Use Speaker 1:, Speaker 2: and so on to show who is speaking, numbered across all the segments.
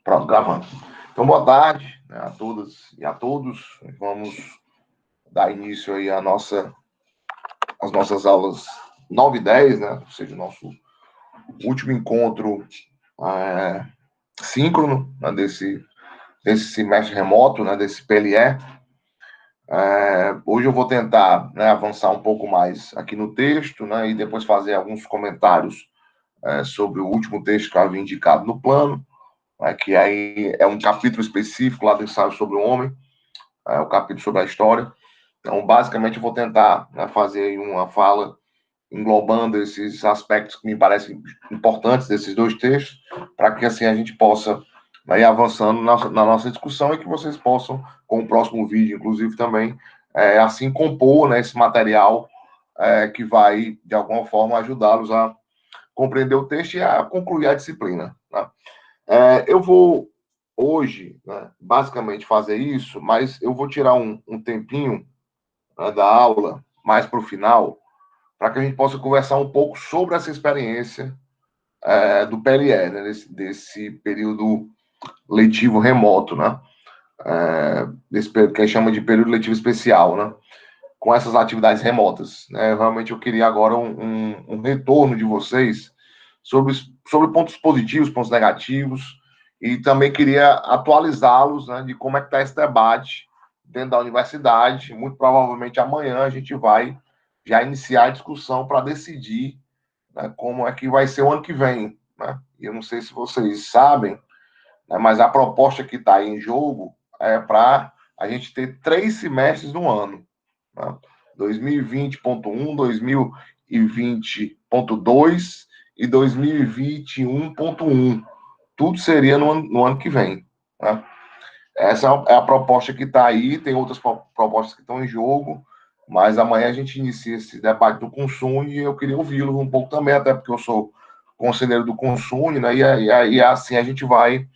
Speaker 1: Pronto, gravando. Então, boa tarde, né, a todas e a todos. Vamos dar início aí às nossas aulas 9 e 10, né? Ou seja, o nosso último encontro síncrono, né, desse semestre remoto, né, desse PLE. Hoje eu vou tentar, né, avançar um pouco mais aqui no texto, né, e depois fazer alguns comentários sobre o último texto que eu havia indicado no plano, que aí é um capítulo específico lá do ensaio sobre o homem, o capítulo sobre a história. Então, basicamente, eu vou tentar, né, fazer uma fala englobando esses aspectos que me parecem importantes desses dois textos, para que assim a gente possa, né, ir avançando na nossa discussão e que vocês possam, com o próximo vídeo, inclusive, também, assim compor, né, esse material que vai, de alguma forma, ajudá-los a compreender o texto e a concluir a disciplina. Né? Eu vou, hoje, né, basicamente fazer isso, mas eu vou tirar um tempinho, né, da aula, mais para o final, para que a gente possa conversar um pouco sobre essa experiência do PLE, né, desse período letivo remoto, né? Desse período que a gente chama de período letivo especial, né? Com essas atividades remotas. Né? Realmente eu queria agora um retorno de vocês sobre pontos positivos, pontos negativos, e também queria atualizá-los, né, de como é que está esse debate dentro da universidade. Muito provavelmente amanhã a gente vai já iniciar a discussão para decidir, né, como é que vai ser o ano que vem. Né? E eu não sei se vocês sabem, né, mas a proposta que está aí em jogo é para a gente ter 3 semestres no ano. Né? 2020.1, 2020.2 e 2021.1. Tudo seria no ano que vem. Né? Essa é a proposta que está aí, tem outras propostas que estão em jogo, mas amanhã a gente inicia esse debate do Consune e eu queria ouvi-lo um pouco também, até porque eu sou conselheiro do Consune, né? E assim a gente vai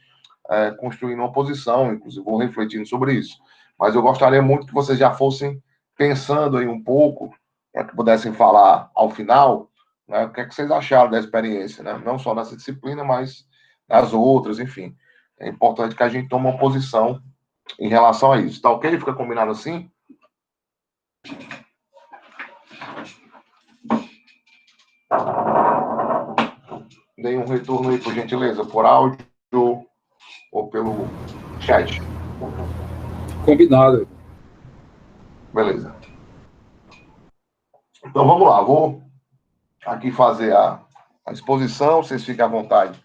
Speaker 1: construindo uma posição, inclusive vou refletindo sobre isso. Mas eu gostaria muito que vocês já fossem pensando aí um pouco, para que pudessem falar ao final, né, o que é que vocês acharam da experiência, né? Não só nessa disciplina, mas nas outras, enfim. É importante que a gente tome uma posição em relação a isso. Tá ok? Fica combinado assim? Dê um retorno aí, por gentileza, por áudio ou pelo chat.
Speaker 2: Combinado.
Speaker 1: Beleza. Então vamos lá, vou aqui fazer a exposição, vocês fiquem à vontade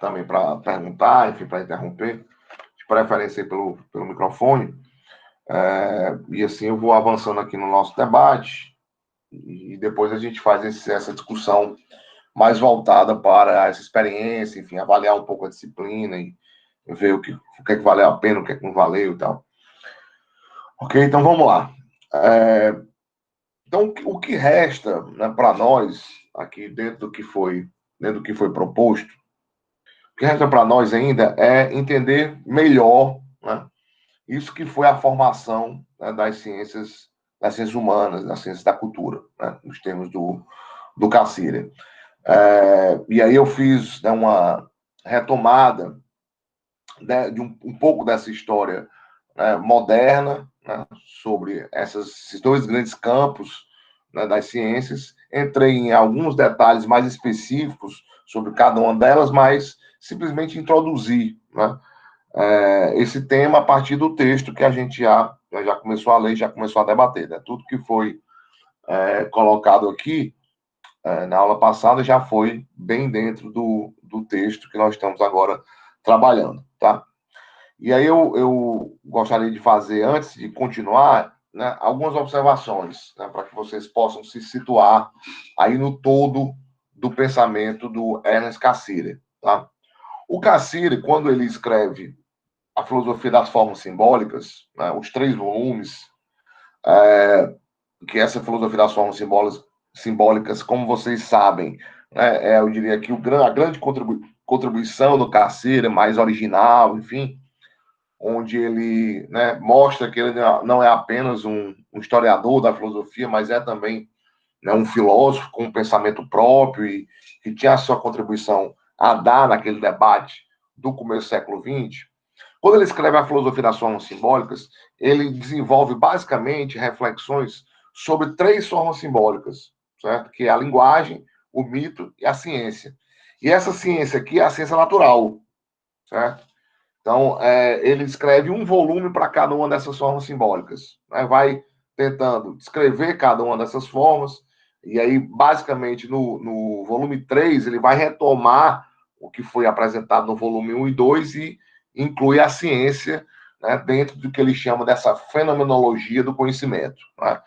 Speaker 1: também para perguntar, enfim, para interromper, de preferência pelo microfone. E assim eu vou avançando aqui no nosso debate e depois a gente faz essa discussão mais voltada para essa experiência, enfim, avaliar um pouco a disciplina e ver o que é que valeu a pena, o que é que não valeu e tal. Ok? Então vamos lá. Então, o que resta, né, para nós, aqui dentro do que foi proposto, o que resta para nós ainda é entender melhor, né, isso que foi a formação, né, das ciências humanas, das ciências da cultura, né, nos termos do Cassirer. E aí eu fiz, né, uma retomada, né, de um pouco dessa história, né, moderna, né, sobre esses dois grandes campos, né, das ciências. Entrei em alguns detalhes mais específicos sobre cada uma delas, mas simplesmente introduzi, né, esse tema a partir do texto que a gente já começou a ler, já começou a debater. Né? Tudo que foi colocado aqui na aula passada já foi bem dentro do texto que nós estamos agora trabalhando, tá? E aí eu gostaria de fazer, antes de continuar, né, algumas observações, né, para que vocês possam se situar aí no todo do pensamento do Ernest Cassirer. Tá? O Cassirer, quando ele escreve A Filosofia das Formas Simbólicas, né, os 3 volumes, que essa Filosofia das Formas Simbólicas, como vocês sabem, né, eu diria que a grande contribuição do Cassirer, mais original, enfim, onde ele, né, mostra que ele não é apenas um historiador da filosofia, mas é também, né, um filósofo com um pensamento próprio e que tinha a sua contribuição a dar naquele debate do começo do século XX, quando ele escreve a filosofia das formas simbólicas, ele desenvolve basicamente reflexões sobre três formas simbólicas, certo? Que é a linguagem, o mito e a ciência. E essa ciência aqui é a ciência natural, certo? Então, ele escreve um volume para cada uma dessas formas simbólicas. Né? Vai tentando descrever cada uma dessas formas, e aí, basicamente, no volume 3, ele vai retomar o que foi apresentado no volume 1 e 2 e inclui a ciência, né, dentro do que ele chama dessa fenomenologia do conhecimento. Né?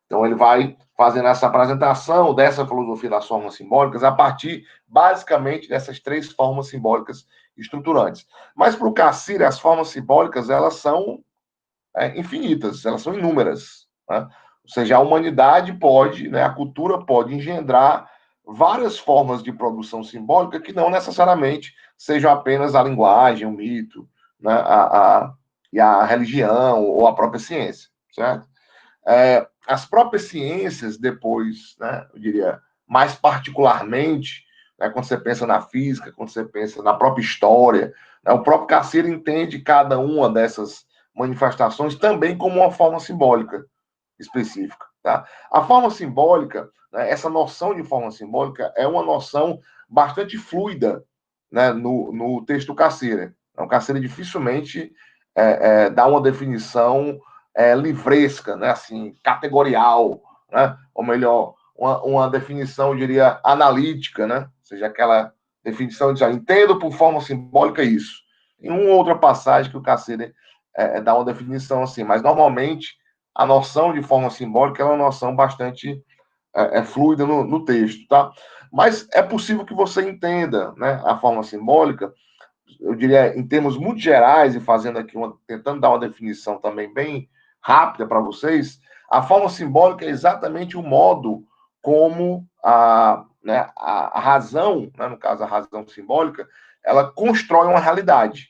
Speaker 1: Então, ele vai fazendo essa apresentação dessa filosofia das formas simbólicas a partir, basicamente, dessas três formas simbólicas estruturantes. Mas, para o Cassir, as formas simbólicas, elas são infinitas, elas são inúmeras. Né? Ou seja, a humanidade pode, né, a cultura pode engendrar várias formas de produção simbólica que não necessariamente sejam apenas a linguagem, o mito, né, e a religião ou a própria ciência, certo? As próprias ciências, depois, né, eu diria, mais particularmente, né, quando você pensa na física, quando você pensa na própria história, né, o próprio Cassir entende cada uma dessas manifestações também como uma forma simbólica específica. Tá? A forma simbólica, né, essa noção de forma simbólica é uma noção bastante fluida, né, no texto do Cassir. O Cassir dificilmente dá uma definição livresca, né, assim, categorial, né, ou melhor, uma definição, eu diria, analítica, né, ou seja, aquela definição de entendo por forma simbólica isso. Em uma outra passagem que o Cassir dá uma definição assim, mas normalmente a noção de forma simbólica é uma noção bastante fluida no texto, tá? Mas é possível que você entenda, né, a forma simbólica, eu diria, em termos muito gerais, e fazendo aqui tentando dar uma definição também bem rápida para vocês, a forma simbólica é exatamente o modo como né, a razão, né, no caso a razão simbólica, ela constrói uma realidade,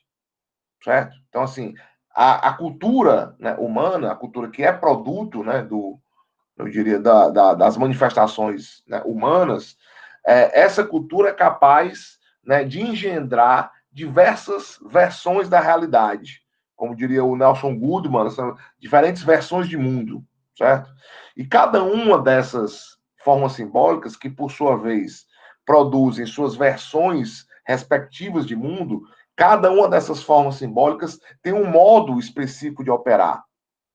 Speaker 1: certo? Então, assim, a cultura, né, humana, a cultura que é produto, né, eu diria, das manifestações, né, humanas, essa cultura é capaz, né, de engendrar diversas versões da realidade. Como diria o Nelson Goodman, são diferentes versões de mundo, certo? E cada uma dessas formas simbólicas, que por sua vez produzem suas versões respectivas de mundo, cada uma dessas formas simbólicas tem um modo específico de operar,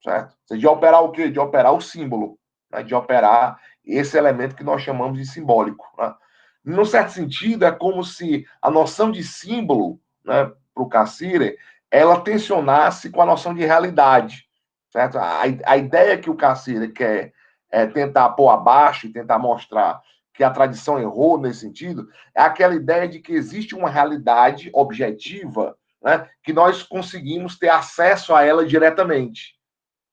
Speaker 1: certo? De operar o quê? De operar o símbolo, né? De operar esse elemento que nós chamamos de simbólico. Né? Num certo sentido, é como se a noção de símbolo, né, para o Cassir, ela tensionasse com a noção de realidade, certo? A ideia que o Cassir quer tentar pôr abaixo e tentar mostrar que a tradição errou nesse sentido, é aquela ideia de que existe uma realidade objetiva, né, que nós conseguimos ter acesso a ela diretamente.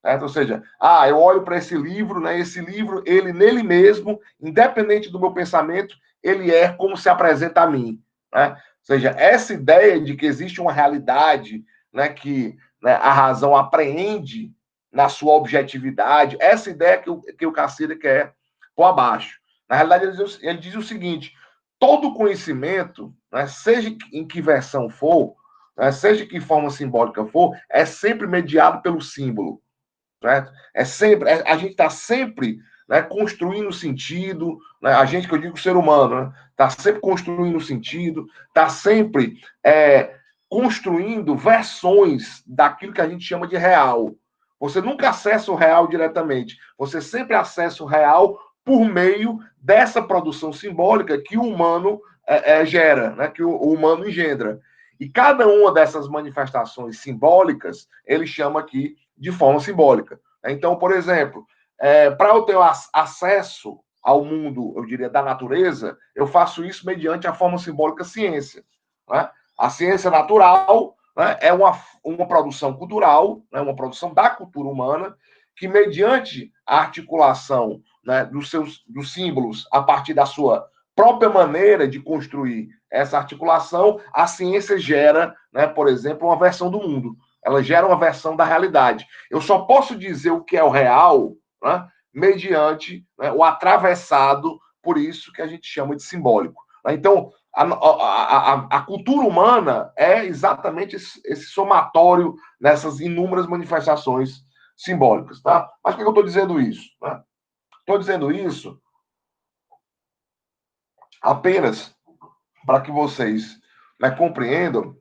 Speaker 1: Certo? Ou seja, eu olho para esse livro, né? Esse livro, ele nele mesmo, independente do meu pensamento, ele é como se apresenta a mim. Né? Ou seja, essa ideia de que existe uma realidade, né, que, né, a razão apreende na sua objetividade, essa ideia que o Cassir quer pôr abaixo. Na realidade, ele diz o seguinte: todo conhecimento, né, seja em que versão for, né, seja que forma simbólica for, é sempre mediado pelo símbolo. Certo? A gente está sempre, né, construindo sentido, né, a gente que eu digo ser humano, está, né, sempre construindo sentido, está sempre construindo versões daquilo que a gente chama de real. Você nunca acessa o real diretamente, você sempre acessa o real por meio dessa produção simbólica que o humano gera, né, que o humano engendra. E cada uma dessas manifestações simbólicas, ele chama aqui de forma simbólica. Então, por exemplo, para eu ter acesso ao mundo, eu diria, da natureza, eu faço isso mediante a forma simbólica ciência. Né? A ciência natural, né, é uma produção cultural, né, uma produção da cultura humana, que mediante a articulação, né, dos símbolos a partir da sua própria maneira de construir essa articulação, a ciência gera, né, por exemplo, uma versão do mundo. Ela gera uma versão da realidade. Eu só posso dizer o que é o real, né, mediante, né, o atravessado por isso que a gente chama de simbólico. Então, A cultura humana é exatamente esse somatório nessas inúmeras manifestações simbólicas, tá? Mas por que eu estou dizendo isso? Estou dizendo isso apenas para que vocês, né, compreendam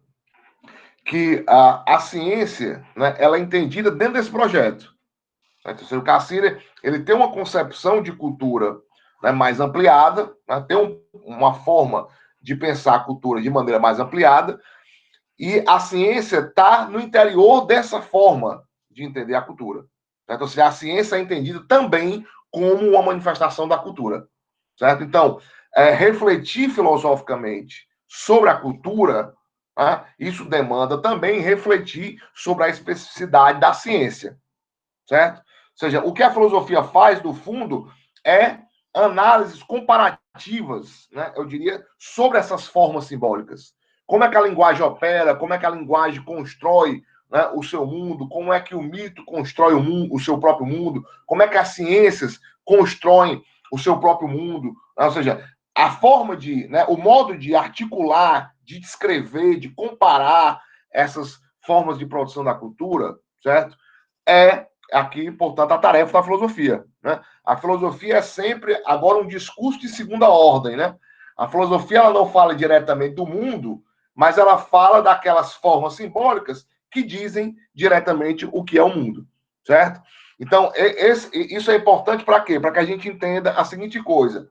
Speaker 1: que a ciência, né, ela é entendida dentro desse projeto. Né? O Cassirer, ele tem uma concepção de cultura, né, mais ampliada, né, tem uma forma de pensar a cultura de maneira mais ampliada, e a ciência está no interior dessa forma de entender a cultura. Certo? Ou seja, a ciência é entendida também como uma manifestação da cultura. Certo? Então, refletir filosoficamente sobre a cultura, né, isso demanda também refletir sobre a especificidade da ciência. Certo? Ou seja, o que a filosofia faz, no fundo, é análises comparativas, né, eu diria, sobre essas formas simbólicas. Como é que a linguagem opera, como é que a linguagem constrói, né, o seu mundo, como é que o mito constrói o seu próprio mundo, como é que as ciências constroem o seu próprio mundo, né? Ou seja, a forma de, né, o modo de articular, de descrever, de comparar essas formas de produção da cultura, certo? É aqui, portanto, a tarefa da filosofia. Né? A filosofia é sempre, agora, um discurso de segunda ordem. Né? A filosofia ela não fala diretamente do mundo, mas ela fala daquelas formas simbólicas que dizem diretamente o que é o mundo. Certo? Então, isso é importante para quê? Para que a gente entenda a seguinte coisa.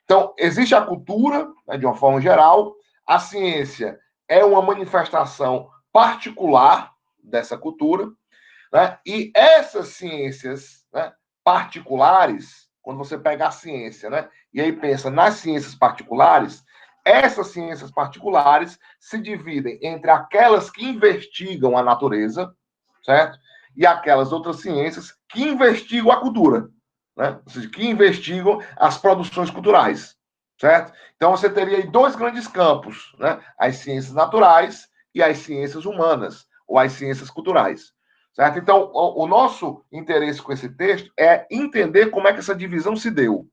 Speaker 1: Então, existe a cultura, né, de uma forma geral, a ciência é uma manifestação particular dessa cultura, né? E essas ciências, né, particulares, quando você pega a ciência, né, e aí pensa nas ciências particulares, essas ciências particulares se dividem entre aquelas que investigam a natureza, certo? E aquelas outras ciências que investigam a cultura, né? Ou seja, que investigam as produções culturais, certo? Então você teria aí dois grandes campos, né? As ciências naturais e as ciências humanas, ou as ciências culturais. Certo? Então, o nosso interesse com esse texto é entender como é que essa divisão se deu,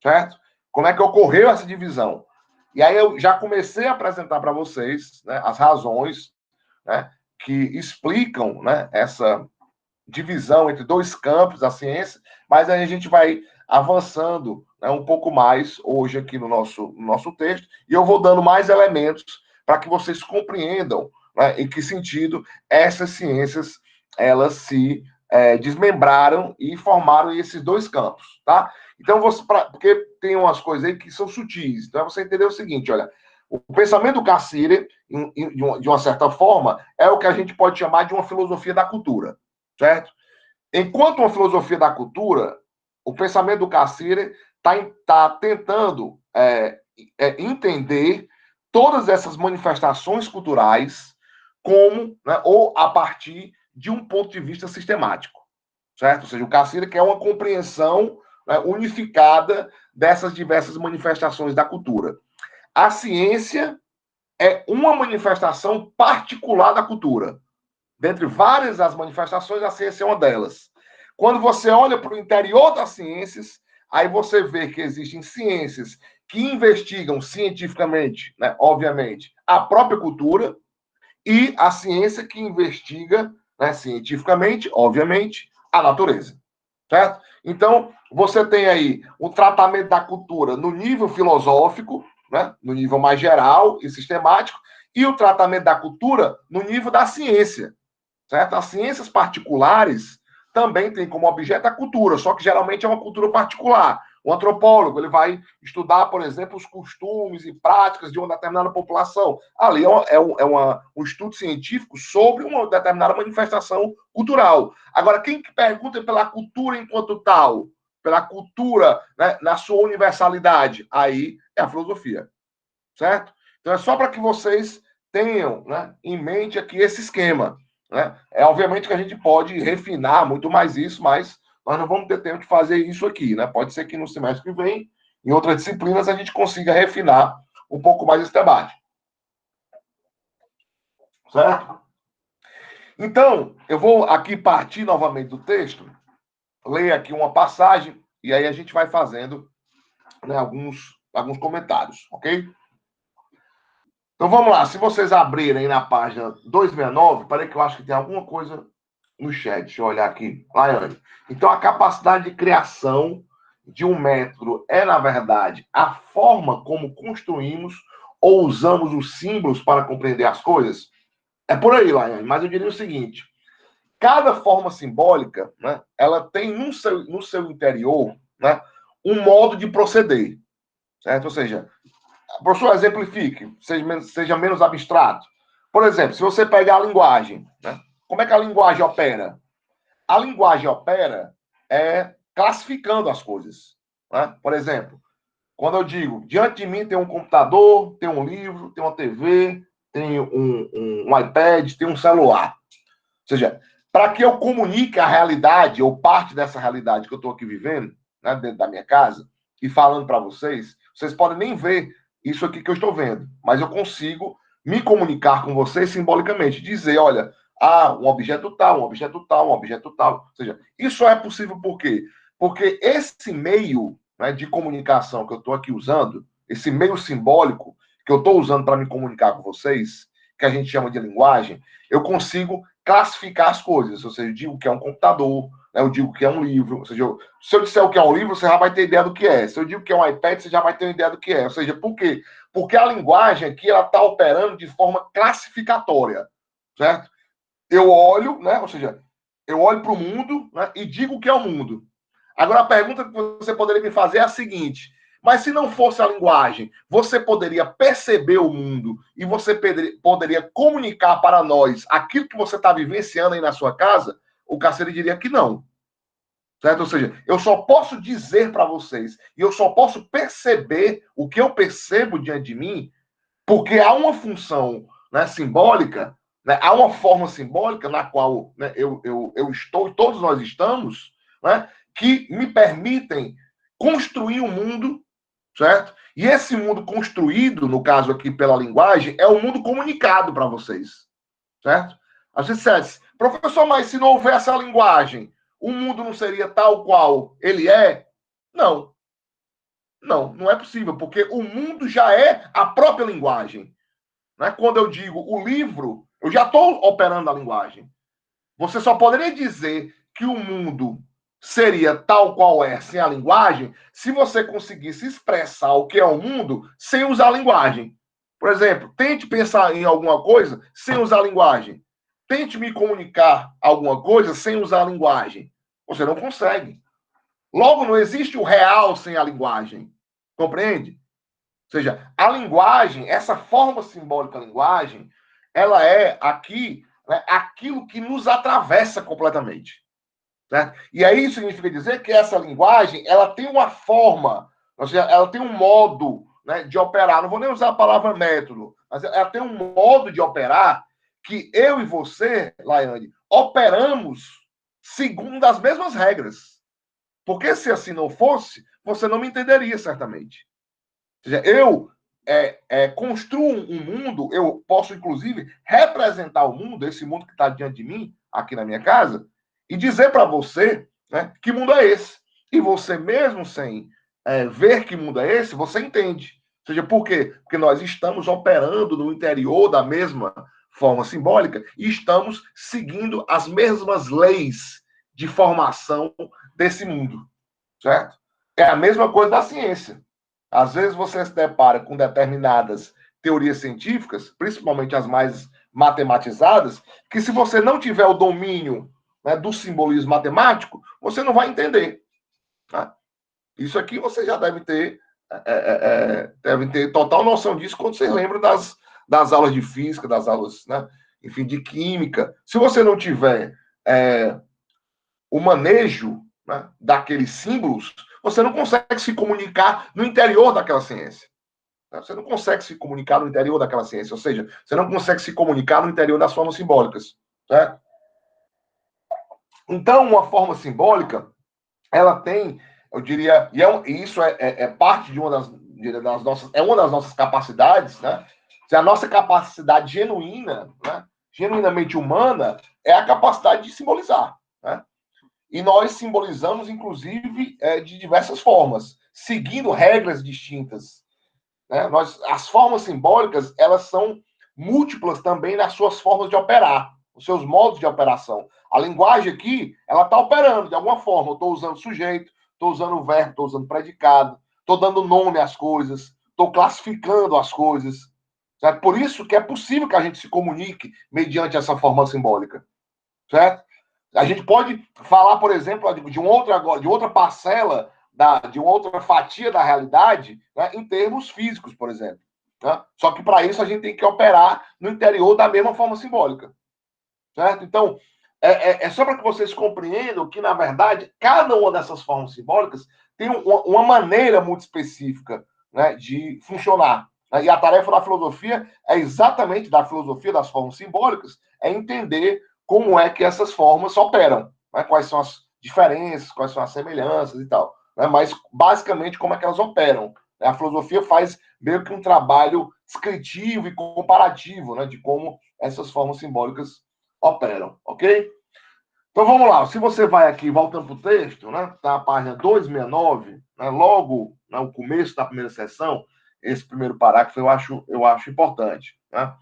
Speaker 1: certo? Como é que ocorreu essa divisão. E aí eu já comecei a apresentar para vocês, né, as razões, né, que explicam, né, essa divisão entre dois campos da ciência, mas aí a gente vai avançando, né, um pouco mais hoje aqui no nosso texto, e eu vou dando mais elementos para que vocês compreendam, né, em que sentido essas ciências elas se desmembraram e formaram esses dois campos, tá? Então, porque tem umas coisas aí que são sutis. Então, você entender o seguinte, olha, o pensamento do Cassirer, de uma certa forma, é o que a gente pode chamar de uma filosofia da cultura, certo? Enquanto uma filosofia da cultura, o pensamento do Cassirer tá tentando entender todas essas manifestações culturais como, né, ou a partir de um ponto de vista sistemático, certo? Ou seja, o Cassirer quer uma compreensão, né, unificada dessas diversas manifestações da cultura. A ciência é uma manifestação particular da cultura. Dentre várias as manifestações, a ciência é uma delas. Quando você olha para o interior das ciências, aí você vê que existem ciências que investigam cientificamente, né, obviamente, a própria cultura, e a ciência que investiga, né, cientificamente, obviamente, a natureza. Certo? Então, você tem aí o tratamento da cultura no nível filosófico, né, no nível mais geral e sistemático, e o tratamento da cultura no nível da ciência. Certo? As ciências particulares também têm como objeto a cultura, só que geralmente é uma cultura particular. O antropólogo ele vai estudar, por exemplo, os costumes e práticas de uma determinada população. Ali um estudo científico sobre uma determinada manifestação cultural. Agora, quem que pergunta pela cultura enquanto tal, pela cultura, né, na sua universalidade, aí é a filosofia, certo? Então é só para que vocês tenham, né, em mente aqui esse esquema. Né? É obviamente que a gente pode refinar muito mais isso, mas nós não vamos ter tempo de fazer isso aqui. Né? Pode ser que no semestre que vem, em outras disciplinas, a gente consiga refinar um pouco mais esse debate. Certo? Então, eu vou aqui partir novamente do texto, ler aqui uma passagem, e aí a gente vai fazendo, né, alguns comentários, ok? Então vamos lá, se vocês abrirem na página 269, peraí que eu acho que tem alguma coisa no chat, deixa eu olhar aqui. Laiane. Então a capacidade de criação de um método é, na verdade, a forma como construímos ou usamos os símbolos para compreender as coisas? É por aí, Laiane, mas eu diria o seguinte: cada forma simbólica, né, ela tem no seu interior, né, um modo de proceder, certo? Ou seja, professor, exemplifique, seja menos abstrato. Por exemplo, se você pegar a linguagem, né, como é que a linguagem opera? A linguagem opera classificando as coisas. Né? Por exemplo, quando eu digo, diante de mim tem um computador, tem um livro, tem uma TV, tem um iPad, tem um celular. Ou seja, para que eu comunique a realidade, ou parte dessa realidade que eu estou aqui vivendo, né, dentro da minha casa, e falando para vocês, vocês podem nem ver isso aqui que eu estou vendo, mas eu consigo me comunicar com vocês simbolicamente, dizer, olha, um objeto tal, um objeto tal, um objeto tal. Ou seja, isso é possível por quê? Porque esse meio, né, de comunicação que eu estou aqui usando, esse meio simbólico que eu estou usando para me comunicar com vocês, que a gente chama de linguagem, eu consigo classificar as coisas. Ou seja, eu digo que é um computador, né, eu digo que é um livro. Ou seja, se eu disser o que é um livro, você já vai ter ideia do que é. Se eu digo que é um iPad, você já vai ter uma ideia do que é. Ou seja, por quê? Porque a linguagem aqui ela está operando de forma classificatória, certo? Eu olho, né? Ou seja, eu olho para o mundo, né, e digo o que é o mundo. Agora, a pergunta que você poderia me fazer é a seguinte: mas se não fosse a linguagem, você poderia perceber o mundo e você poderia comunicar para nós aquilo que você está vivenciando aí na sua casa? O Carceiro diria que não. Certo? Ou seja, eu só posso dizer para vocês e eu só posso perceber o que eu percebo diante de mim porque há uma função, né, simbólica, né, há uma forma simbólica na qual, né, eu estou e todos nós estamos, né, que me permitem construir um mundo, certo? E esse mundo construído, no caso aqui pela linguagem, é o mundo comunicado para vocês, certo? A gente dissesse, professor, mas se não houvesse a linguagem, o mundo não seria tal qual ele é? Não, não é possível, porque o mundo já é a própria linguagem. Né? Quando eu digo o livro, eu já estou operando a linguagem. Você só poderia dizer que o mundo seria tal qual é sem a linguagem se você conseguisse expressar o que é o mundo sem usar a linguagem. Por exemplo, tente pensar em alguma coisa sem usar a linguagem. Tente me comunicar alguma coisa sem usar a linguagem. Você não consegue. Logo, não existe o real sem a linguagem. Compreende? Ou seja, a linguagem, essa forma simbólica da linguagem, ela é aqui, né, aquilo que nos atravessa completamente. Certo? E aí isso significa dizer que essa linguagem ela tem uma forma, ou seja, ela tem um modo, né, de operar. Não vou nem usar a palavra método, mas ela tem um modo de operar que eu e você, Laiane, operamos segundo as mesmas regras. Porque se assim não fosse, você não me entenderia certamente. Ou seja, eu construo um mundo, eu posso, inclusive, representar o mundo, esse mundo que está diante de mim, aqui na minha casa, e dizer para você, né, que mundo é esse. E você, mesmo sem ver que mundo é esse, você entende. Ou seja, por quê? Porque nós estamos operando no interior da mesma forma simbólica e estamos seguindo as mesmas leis de formação desse mundo, certo? É a mesma coisa da ciência. Às vezes você se depara com determinadas teorias científicas, principalmente as mais matematizadas, que se você não tiver o domínio, né, do simbolismo matemático, você não vai entender. Tá? Isso aqui você já deve ter total noção disso quando você lembra das aulas de física, das aulas, né, enfim, de química. Se você não tiver o manejo, né, daqueles símbolos, você não consegue se comunicar no interior daquela ciência. Você não consegue se comunicar no interior daquela ciência, ou seja, você não consegue se comunicar no interior das formas simbólicas. Certo? Então, uma forma simbólica, ela tem, eu diria, e isso é parte de uma das nossas, é uma das nossas capacidades, né? Se a nossa capacidade genuína, né, genuinamente humana, é a capacidade de simbolizar. Né? E nós simbolizamos, inclusive, de diversas formas, seguindo regras distintas. né? As formas simbólicas, elas são múltiplas também nas suas formas de operar, os seus modos de operação. A linguagem aqui, ela está operando de alguma forma. Eu estou usando sujeito, estou usando o verbo, estou usando predicado, estou dando nome às coisas, estou classificando as coisas. Certo? Por isso que é possível que a gente se comunique mediante essa forma simbólica. Certo? A gente pode falar, por exemplo, de outra parcela, de uma outra fatia da realidade, né, em termos físicos, por exemplo. Né? Só que para isso a gente tem que operar no interior da mesma forma simbólica. Certo? Então, é só para que vocês compreendam que, na verdade, cada uma dessas formas simbólicas tem uma maneira muito específica, né, de funcionar. E a tarefa da filosofia é exatamente da filosofia das formas simbólicas, é entender como é que essas formas operam, né, quais são as diferenças, quais são as semelhanças e tal. Né, mas, basicamente, como é que elas operam. A filosofia faz meio que um trabalho descritivo e comparativo, né, de como essas formas simbólicas operam, ok? Então vamos lá, se você vai aqui, voltando para o texto, né, tá a página 269, né, logo no começo da primeira sessão, esse primeiro parágrafo eu acho importante. Né?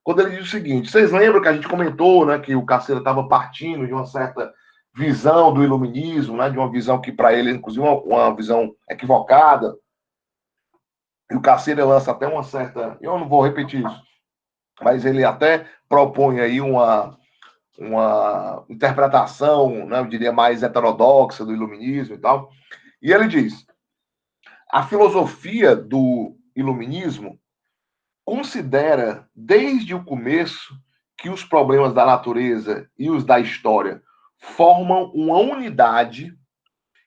Speaker 1: Quando ele diz o seguinte, vocês lembram que a gente comentou, né, que o Carceira estava partindo de uma certa visão do iluminismo, né, de uma visão que para ele, inclusive, uma visão equivocada, e o Carceira lança até uma certa, eu não vou repetir isso, mas ele até propõe aí uma interpretação, né, eu diria, mais heterodoxa do iluminismo e tal. E ele diz: a filosofia do iluminismo considera, desde o começo, que os problemas da natureza e os da história formam uma unidade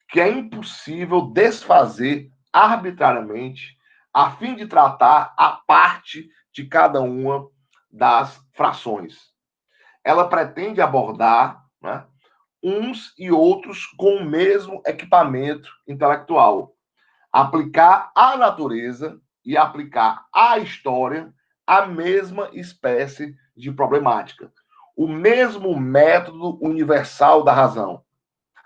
Speaker 1: que é impossível desfazer arbitrariamente, a fim de tratar a parte de cada uma das frações. Ela pretende abordar, né, uns e outros com o mesmo equipamento intelectual, aplicar à natureza e aplicar à história a mesma espécie de problemática, o mesmo método universal da razão.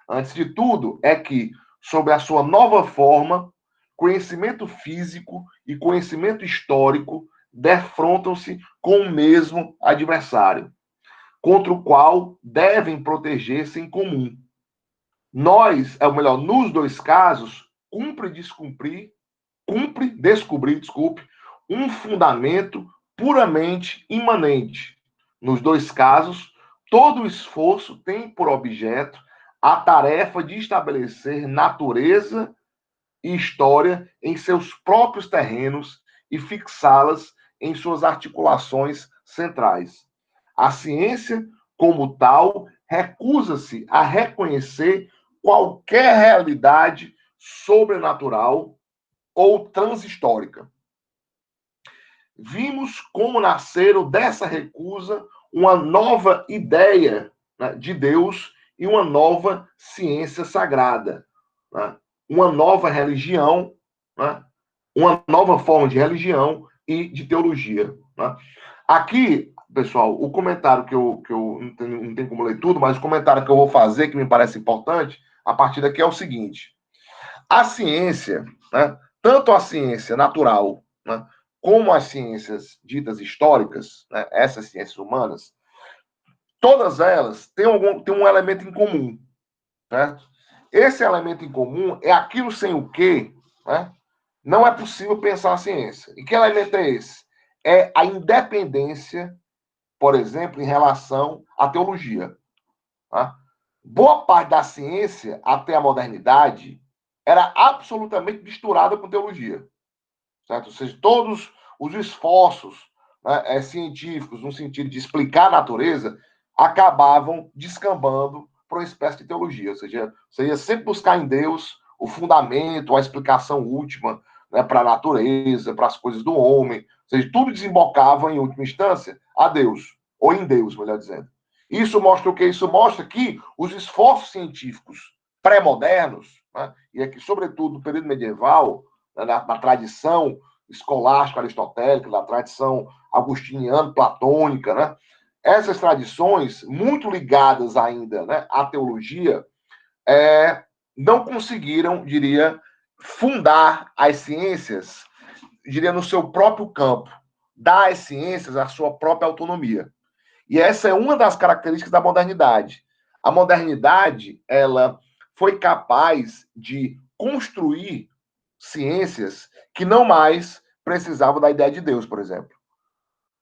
Speaker 1: Antes de tudo, é que, sob a sua nova forma, conhecimento físico e conhecimento histórico defrontam-se com o mesmo adversário, contra o qual devem proteger-se em comum. Nós, é o melhor, nos dois casos, descobrir, um fundamento puramente imanente. Nos dois casos, todo esforço tem por objeto a tarefa de estabelecer natureza e história em seus próprios terrenos e fixá-las em suas articulações centrais. A ciência, como tal, recusa-se a reconhecer qualquer realidade sobrenatural ou transhistórica. Vimos como nasceram dessa recusa uma nova ideia, né, de Deus e uma nova ciência sagrada, né, uma nova religião, né, uma nova forma de religião e de teologia. Né. Aqui, pessoal, o comentário que eu não tenho como ler tudo, mas o comentário que eu vou fazer, que me parece importante, a partir daqui é o seguinte: a ciência, né, tanto a ciência natural, né, como as ciências ditas históricas, né, essas ciências humanas, todas elas têm um elemento em comum. Certo? Esse elemento em comum é aquilo sem o que, né, não é possível pensar a ciência. E que elemento é esse? É a independência, por exemplo, em relação à teologia. Tá? Boa parte da ciência, até a modernidade, era absolutamente misturada com teologia. Certo? Ou seja, todos os esforços, né, científicos, no sentido de explicar a natureza, acabavam descambando para uma espécie de teologia. Ou seja, você ia sempre buscar em Deus o fundamento, a explicação última, né, para a natureza, para as coisas do homem. Ou seja, tudo desembocava, em última instância, a Deus, ou em Deus, melhor dizendo. Isso mostra o quê? Isso mostra que os esforços científicos pré-modernos, né, e aqui, sobretudo no período medieval, na tradição escolástica aristotélica, da tradição agustiniana, platônica, né? Essas tradições, muito ligadas ainda, né, à teologia, não conseguiram, diria, fundar as ciências diria, no seu próprio campo, dá às ciências a sua própria autonomia. E essa é uma das características da modernidade. A modernidade, ela foi capaz de construir ciências que não mais precisavam da ideia de Deus, por exemplo.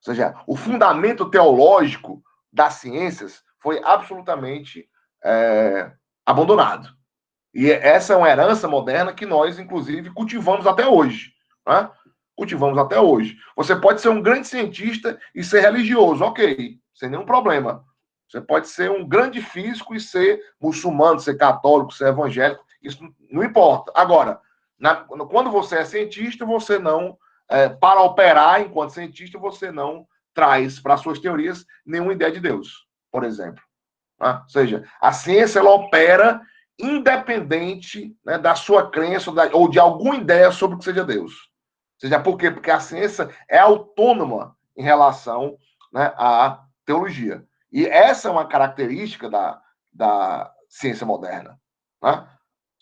Speaker 1: Ou seja, o fundamento teológico das ciências foi absolutamente abandonado. E essa é uma herança moderna que nós, inclusive, cultivamos até hoje. Né? Cultivamos até hoje. Você pode ser um grande cientista e ser religioso, ok, sem nenhum problema. Você pode ser um grande físico e ser muçulmano, ser católico, ser evangélico, isso não importa. Agora, quando você é cientista, você não, para operar enquanto cientista, você não traz para suas teorias nenhuma ideia de Deus, por exemplo. Né? Ou seja, a ciência ela opera independente, né, da sua crença ou de alguma ideia sobre o que seja Deus. Ou seja, por quê? Porque a ciência é autônoma em relação, né, à teologia. E essa é uma característica da ciência moderna. Né?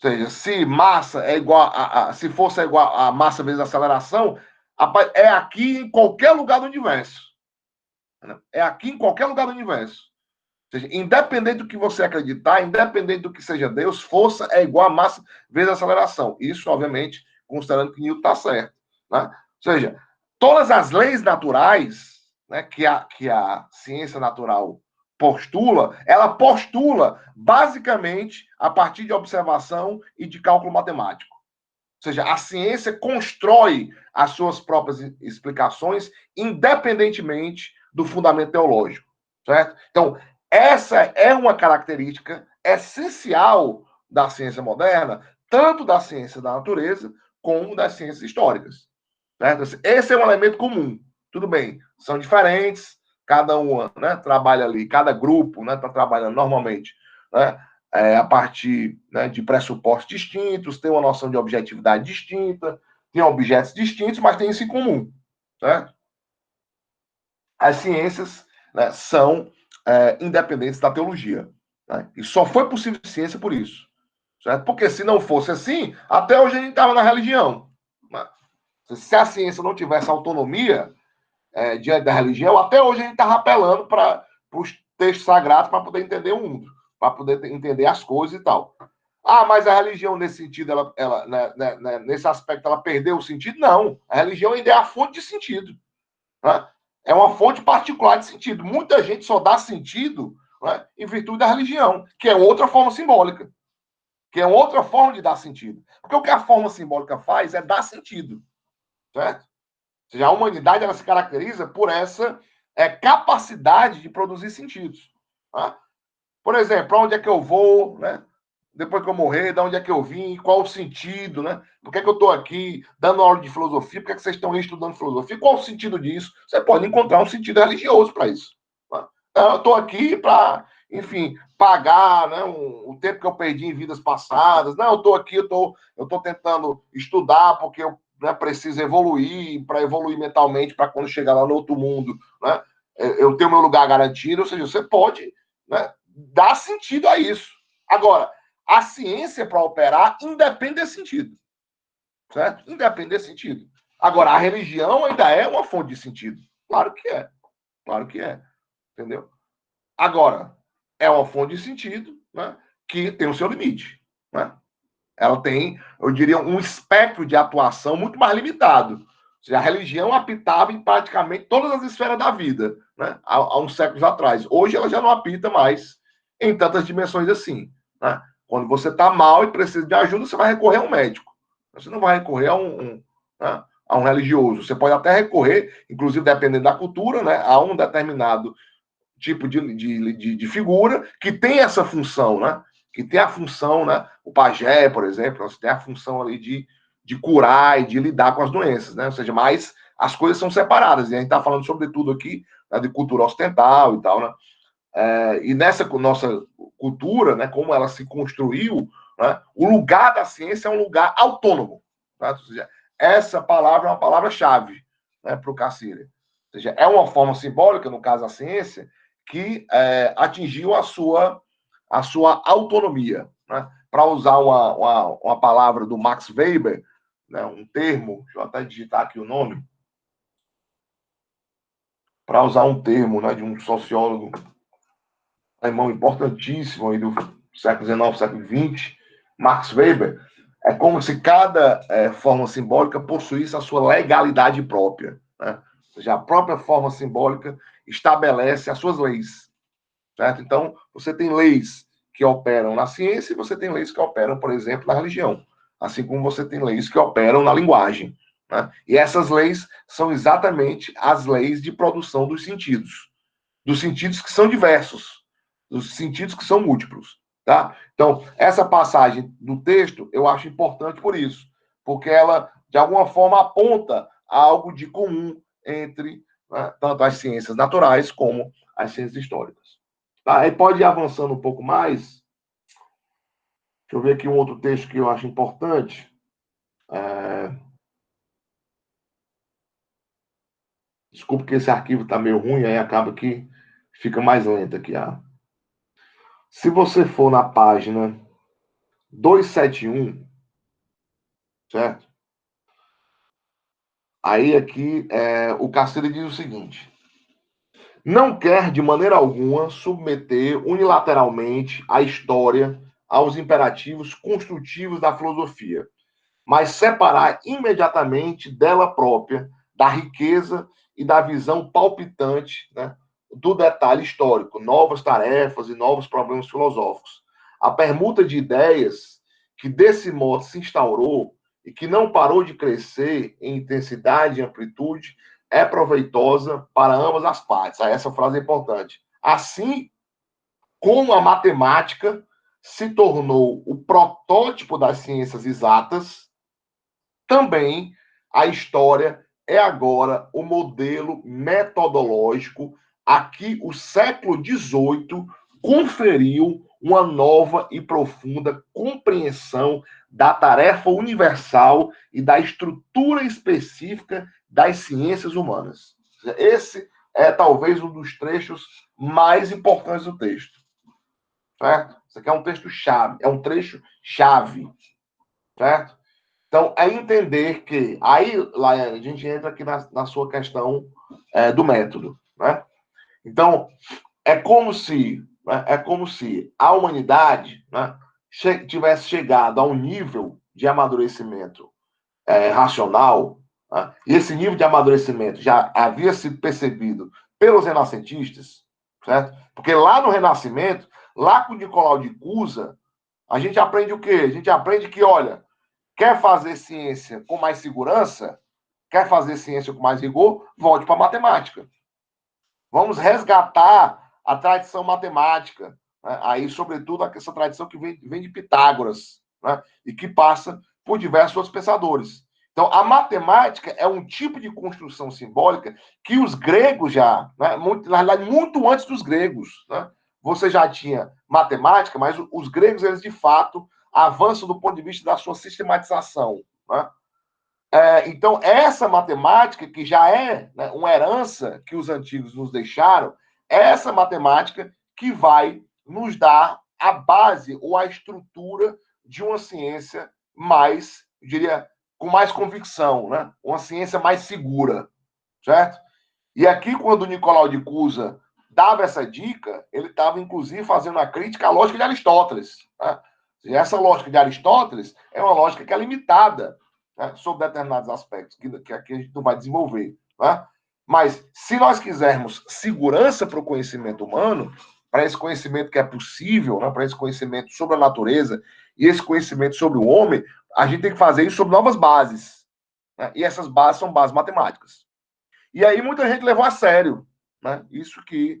Speaker 1: Ou seja, se massa é igual se força é igual a massa vezes aceleração, é aqui em qualquer lugar do universo. É aqui em qualquer lugar do universo. Ou seja, independente do que você acreditar, independente do que seja Deus, força é igual a massa vezes aceleração. Isso, obviamente, considerando que Newton está certo. Né? Ou seja, todas as leis naturais, né, que a ciência natural postula, ela postula basicamente a partir de observação e de cálculo matemático. Ou seja, a ciência constrói as suas próprias explicações independentemente do fundamento teológico. Certo? Então, essa é uma característica essencial da ciência moderna, tanto da ciência da natureza como das ciências históricas. Certo? Esse é um elemento comum. Tudo bem, são diferentes, cada uma, né, trabalha ali, cada grupo, né, está trabalhando normalmente, né, a partir, né, de pressupostos distintos, tem uma noção de objetividade distinta, tem objetos distintos, mas tem isso em comum. Certo? As ciências, né, são independentes da teologia. Né? E só foi possível ciência por isso. Certo? Porque se não fosse assim, até hoje a gente estava na religião. Né? Se a ciência não tivesse autonomia diante da religião, até hoje a gente estava apelando para os textos sagrados para poder entender o mundo, para poder entender as coisas e tal. Ah, mas a religião, nesse sentido, nesse aspecto, ela perdeu o sentido? Não. A religião ainda é a fonte de sentido. Né? É uma fonte particular de sentido. Muita gente só dá sentido, né, em virtude da religião, que é outra forma simbólica, que é outra forma de dar sentido. Porque o que a forma simbólica faz é dar sentido. Certo? Ou seja, a humanidade ela se caracteriza por essa capacidade de produzir sentidos. Né? Por exemplo, para onde é que eu vou, né? Depois que eu morrer, de onde é que eu vim, qual o sentido, né? Por que, é que eu estou aqui dando aula de filosofia? Por que, é que vocês estão estudando filosofia? Qual o sentido disso? Você pode encontrar um sentido religioso para isso. Né? Eu estou aqui para, enfim, pagar, né, o tempo que eu perdi em vidas passadas. Não, eu estou aqui, eu tô tentando estudar porque eu, né, preciso evoluir, para evoluir mentalmente, para quando chegar lá no outro mundo, né, eu tenho meu lugar garantido. Ou seja, você pode, né, dar sentido a isso. Agora, a ciência para operar independe desse sentido. Certo? Independe desse sentido. Agora, a religião ainda é uma fonte de sentido. Claro que é. Claro que é. Entendeu? Agora, é uma fonte de sentido, né, que tem o seu limite. Né? Ela tem, eu diria, um espectro de atuação muito mais limitado. Ou seja, a religião apitava em praticamente todas as esferas da vida, né, há uns séculos atrás. Hoje ela já não apita mais em tantas dimensões assim. Né? Quando você está mal e precisa de ajuda, você vai recorrer a um médico. Você não vai recorrer né, a um religioso. Você pode até recorrer, inclusive dependendo da cultura, né, a um determinado tipo de figura que tem essa função, né? Que tem a função, né? O pajé, por exemplo, tem a função ali de curar e de lidar com as doenças, né? Ou seja, mas as coisas são separadas. E a gente está falando sobretudo aqui, né, de cultura ocidental e tal, né? E nessa nossa cultura, né, como ela se construiu, né, o lugar da ciência é um lugar autônomo. Tá? Ou seja, essa palavra é uma palavra-chave, né, para o Cassirer. Ou seja, é uma forma simbólica, no caso a ciência, que atingiu a sua autonomia. Né? Para usar uma palavra do Max Weber, né, um termo, deixa eu até digitar aqui o nome, para usar um termo, né, de um sociólogo alemão importantíssimo aí do século XIX, século XX, Max Weber. É como se cada forma simbólica possuísse a sua legalidade própria, né? Ou seja, a própria forma simbólica estabelece as suas leis, certo? Então, você tem leis que operam na ciência e você tem leis que operam, por exemplo, na religião, assim como você tem leis que operam na linguagem, né? E essas leis são exatamente as leis de produção dos sentidos que são diversos, dos sentidos que são múltiplos, tá? Então, essa passagem do texto eu acho importante por isso, porque ela, de alguma forma, aponta a algo de comum entre, né, tanto as ciências naturais como as ciências históricas. Tá? Aí pode ir avançando um pouco mais. Deixa eu ver aqui um outro texto que eu acho importante. Desculpa que esse arquivo está meio ruim, aí acaba que fica mais lento aqui. Se você for na página 271, certo? Aí aqui o Cacilda diz o seguinte: não quer de maneira alguma submeter unilateralmente a história aos imperativos construtivos da filosofia, mas separar imediatamente dela própria, da riqueza e da visão palpitante, né, do detalhe histórico, novas tarefas e novos problemas filosóficos. A permuta de ideias que desse modo se instaurou e que não parou de crescer em intensidade e amplitude é proveitosa para ambas as partes. Essa frase é importante. Assim como a matemática se tornou o protótipo das ciências exatas, também a história é agora o modelo metodológico a que o século XVIII conferiu uma nova e profunda compreensão da tarefa universal e da estrutura específica das ciências humanas. Esse é talvez um dos trechos mais importantes do texto. Certo? Isso aqui é um texto chave, é um trecho chave, certo? Então, é entender que. Aí, lá, a gente entra aqui na sua questão do método. Né? Então, é como se a humanidade, né, tivesse chegado a um nível de amadurecimento racional, né, e esse nível de amadurecimento já havia sido percebido pelos renascentistas, certo? Porque lá no Renascimento, lá com Nicolau de Cusa, a gente aprende o quê? A gente aprende que, olha, quer fazer ciência com mais segurança? Quer fazer ciência com mais rigor? Volte para a matemática. Vamos resgatar a tradição matemática. Né? Aí, sobretudo, essa tradição que vem de Pitágoras, né? E que passa por diversos outros pensadores. Então, a matemática é um tipo de construção simbólica que os gregos já, né? Na realidade, muito antes dos gregos, né? Você já tinha matemática, mas os gregos, eles de fato avançam do ponto de vista da sua sistematização. Né? Então, essa matemática, que já é, né, uma herança que os antigos nos deixaram, é essa matemática que vai nos dar a base ou a estrutura de uma ciência mais, eu diria, com mais convicção, né? Uma ciência mais segura, certo? E aqui, quando o Nicolau de Cusa dava essa dica, ele estava, inclusive, fazendo a crítica à lógica de Aristóteles. Né? E essa lógica de Aristóteles é uma lógica que é limitada, né, sobre determinados aspectos, que aqui a gente não vai desenvolver. Né? Mas, se nós quisermos segurança para o conhecimento humano, para esse conhecimento que é possível, né, para esse conhecimento sobre a natureza e esse conhecimento sobre o homem, a gente tem que fazer isso sobre novas bases. Né? E essas bases são bases matemáticas. E aí muita gente levou a sério, né? Isso que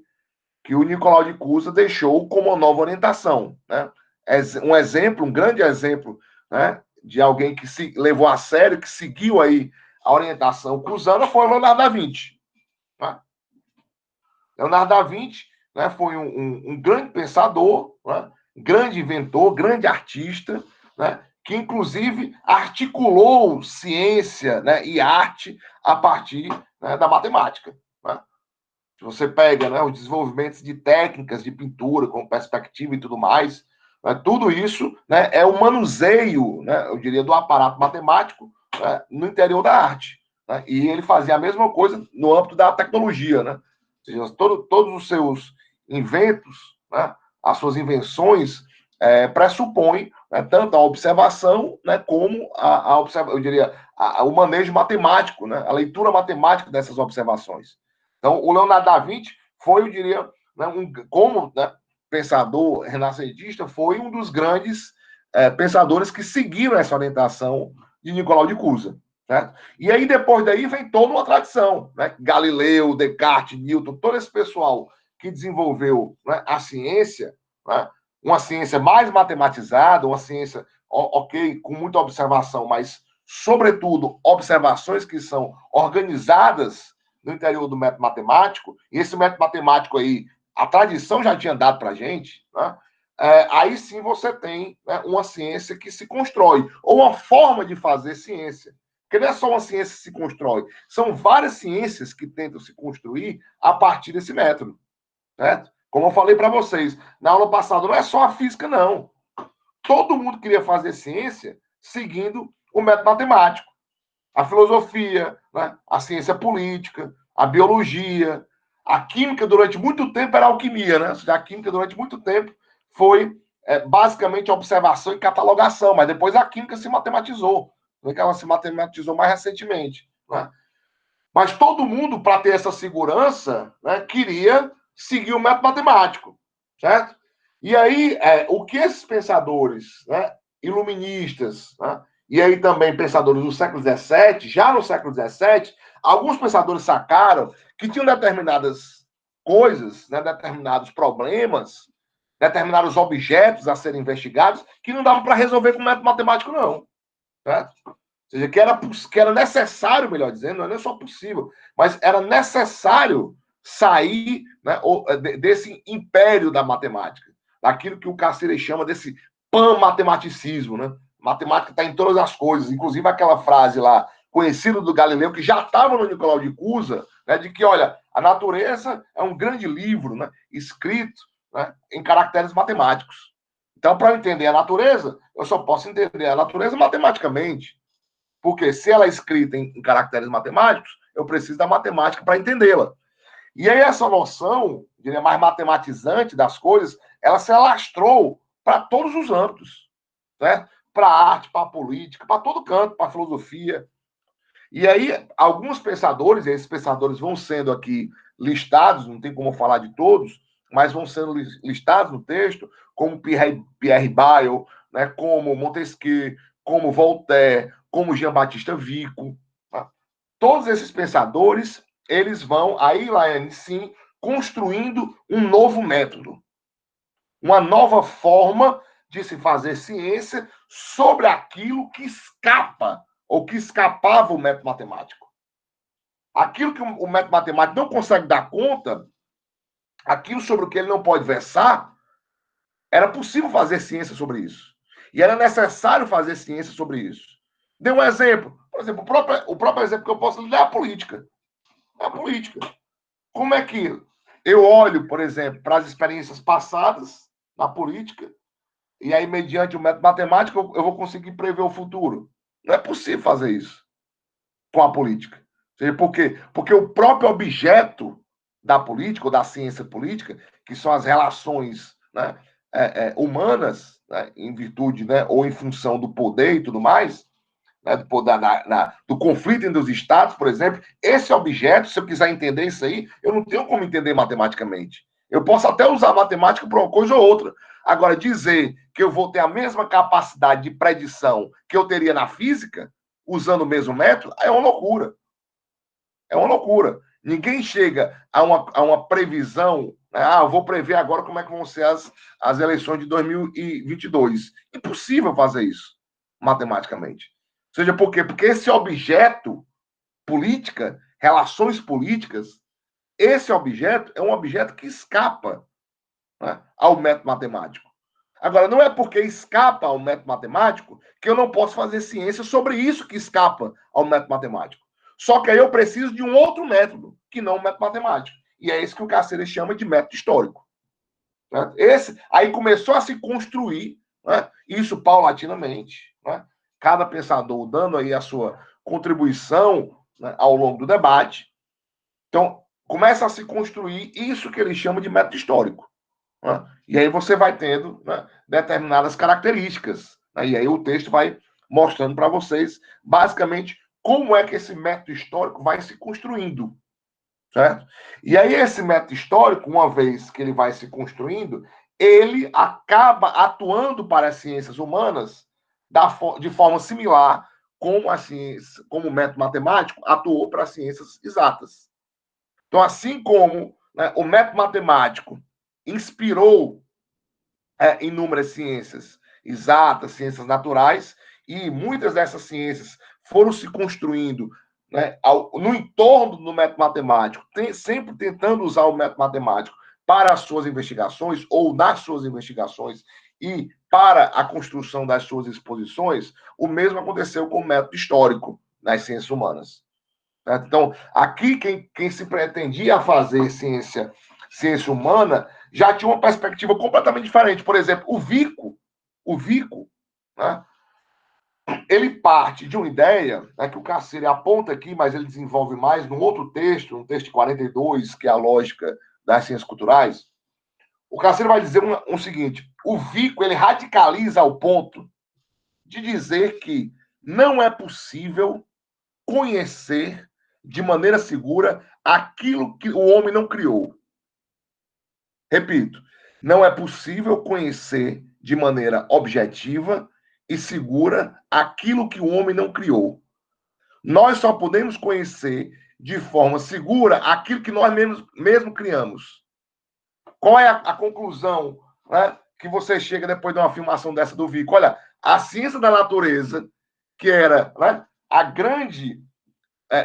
Speaker 1: o Nicolau de Cusa deixou como uma nova orientação. Né? Um exemplo, um grande exemplo, né, de alguém que se levou a sério, que seguiu aí a orientação cusana, foi o Leonardo da Vinci. Né? Leonardo da Vinci, né, foi um grande pensador, né, grande inventor, grande artista, né, que inclusive articulou ciência, né, e arte a partir, né, da matemática. Né? Se você pega, né, os desenvolvimentos de técnicas de pintura, com perspectiva e tudo mais, né, tudo isso, né, é o manuseio, né, eu diria, do aparato matemático, né, no interior da arte. Né? E ele fazia a mesma coisa no âmbito da tecnologia. Né? Ou seja, todos os seus inventos, né, as suas invenções, pressupõem, né, tanto a observação, né, como eu diria, o manejo matemático, né, a leitura matemática dessas observações. Então, o Leonardo da Vinci foi, eu diria, né, como, né, pensador renascentista, foi um dos grandes pensadores que seguiram essa orientação de Nicolau de Cusa. Certo? E aí, depois daí, vem toda uma tradição. Né? Galileu, Descartes, Newton, todo esse pessoal que desenvolveu, né, a ciência, né, uma ciência mais matematizada, uma ciência, ok, com muita observação, mas, sobretudo, observações que são organizadas no interior do método matemático, e esse método matemático aí, a tradição já tinha dado para a gente, né? Aí sim você tem, né, uma ciência que se constrói, ou uma forma de fazer ciência. Porque não é só uma ciência que se constrói, são várias ciências que tentam se construir a partir desse método. Certo? Como eu falei para vocês, na aula passada, não é só a física, não. Todo mundo queria fazer ciência seguindo o método matemático. A filosofia, né? A ciência política, a biologia, a química durante muito tempo era alquimia, né? A química durante muito tempo foi basicamente observação e catalogação, mas depois a química se matematizou. Ela se matematizou mais recentemente. Né? Mas todo mundo, para ter essa segurança, né, queria seguir o método matemático, certo? E aí, o que esses pensadores, né, iluministas, né, e aí também pensadores do século XVII, já no século XVII, alguns pensadores sacaram que tinham determinadas coisas, né, determinados problemas, determinados objetos a serem investigados, que não dava para resolver com método matemático, não. Certo? Ou seja, que era necessário, melhor dizendo, não é nem só possível, mas era necessário sair, né, desse império da matemática, daquilo que o Cassirer chama desse pan-matematicismo. Né? Matemática está em todas as coisas, inclusive aquela frase lá, conhecida do Galileu, que já estava no Nicolau de Cusa, né, de que, olha, a natureza é um grande livro, né, escrito, né, em caracteres matemáticos. Então, para eu entender a natureza, eu só posso entender a natureza matematicamente. Porque se ela é escrita em caracteres matemáticos, eu preciso da matemática para entendê-la. E aí essa noção, diria, mais matematizante das coisas, ela se alastrou para todos os âmbitos. Né? Para a arte, para a política, para todo canto, para a filosofia. E aí, alguns pensadores, e esses pensadores vão sendo aqui listados, não tem como falar de todos, mas vão sendo listados no texto, como Pierre Bayle, né, como Montesquieu, como Voltaire, como Jean-Baptiste Vico. Tá? Todos esses pensadores, eles vão, aí, Laiane, sim, construindo um novo método, uma nova forma de se fazer ciência sobre aquilo que escapa, ou que escapava o método matemático. Aquilo que o método matemático não consegue dar conta, aquilo sobre o que ele não pode versar, era possível fazer ciência sobre isso. E era necessário fazer ciência sobre isso. Dê um exemplo. Por exemplo, o próprio exemplo que eu posso dar é a política. É a política. Como é que eu olho, por exemplo, para as experiências passadas na política, e aí, mediante o método matemático, eu vou conseguir prever o futuro? Não é possível fazer isso com a política. Por quê? Porque o próprio objeto da política, ou da ciência política, que são as relações, né, humanas, né, em virtude, né, ou em função do poder e tudo mais, né, do conflito entre os estados, por exemplo, esse objeto, se eu quiser entender isso aí, eu não tenho como entender matematicamente. Eu posso até usar a matemática para uma coisa ou outra. Agora, dizer que eu vou ter a mesma capacidade de predição que eu teria na física, usando o mesmo método, é uma loucura. É uma loucura. Ninguém chega a uma previsão, né? Eu vou prever agora como é que vão ser as eleições de 2022. Impossível fazer isso, matematicamente. Seja por quê? Porque esse objeto, política, relações políticas, esse objeto é um objeto que escapa, né, ao método matemático. Agora, não é porque escapa ao método matemático que eu não posso fazer ciência sobre isso que escapa ao método matemático. Só que aí eu preciso de um outro método, que não o método matemático. E é esse que o Caceres chama de método histórico. Né? Esse aí começou a se construir, né, isso paulatinamente, né, cada pensador dando aí contribuição, né, ao longo do debate. Então, começa a se construir isso que ele chama de método histórico. Né? E aí você vai tendo, né, determinadas características. Né? E aí o texto vai mostrando para vocês, basicamente, como é que esse método histórico vai se construindo. Certo? E aí esse método histórico, uma vez que ele vai se construindo, ele acaba atuando para as ciências humanas de forma similar como a ciência, como o método matemático atuou para as ciências exatas. Então, assim como, né, o método matemático inspirou inúmeras ciências exatas, ciências naturais, e muitas dessas ciências foram se construindo, né, no entorno do método matemático, sempre tentando usar o método matemático para as suas investigações ou nas suas investigações e para a construção das suas exposições. O mesmo aconteceu com o método histórico nas ciências humanas. Então, aqui, quem se pretendia fazer ciência humana já tinha uma perspectiva completamente diferente. Por exemplo, o Vico, né, ele parte de uma ideia, né, que o Carceiro aponta aqui, mas ele desenvolve mais num outro texto, no texto de 42, que é a lógica das ciências culturais. O Carceiro vai dizer o seguinte: o Vico ele radicaliza ao ponto de dizer que não é possível conhecer de maneira segura aquilo que o homem não criou. Repito, não é possível conhecer de maneira objetiva e segura aquilo que o homem não criou. Nós só podemos conhecer de forma segura aquilo que nós mesmo criamos. Qual é a conclusão, né, que você chega depois de uma afirmação dessa do Vico? Olha, a ciência da natureza, que era, né, a grande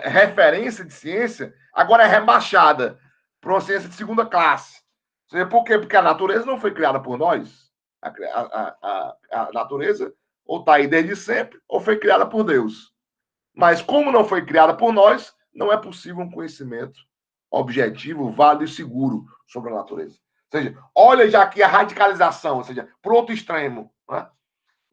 Speaker 1: referência de ciência, agora é rebaixada para uma ciência de segunda classe. Por quê? Porque a natureza não foi criada por nós. A natureza ou está aí desde sempre, ou foi criada por Deus. Mas como não foi criada por nós, não é possível um conhecimento objetivo, válido e seguro sobre a natureza. Ou seja, olha já aqui a radicalização, ou seja, para o outro extremo. Né?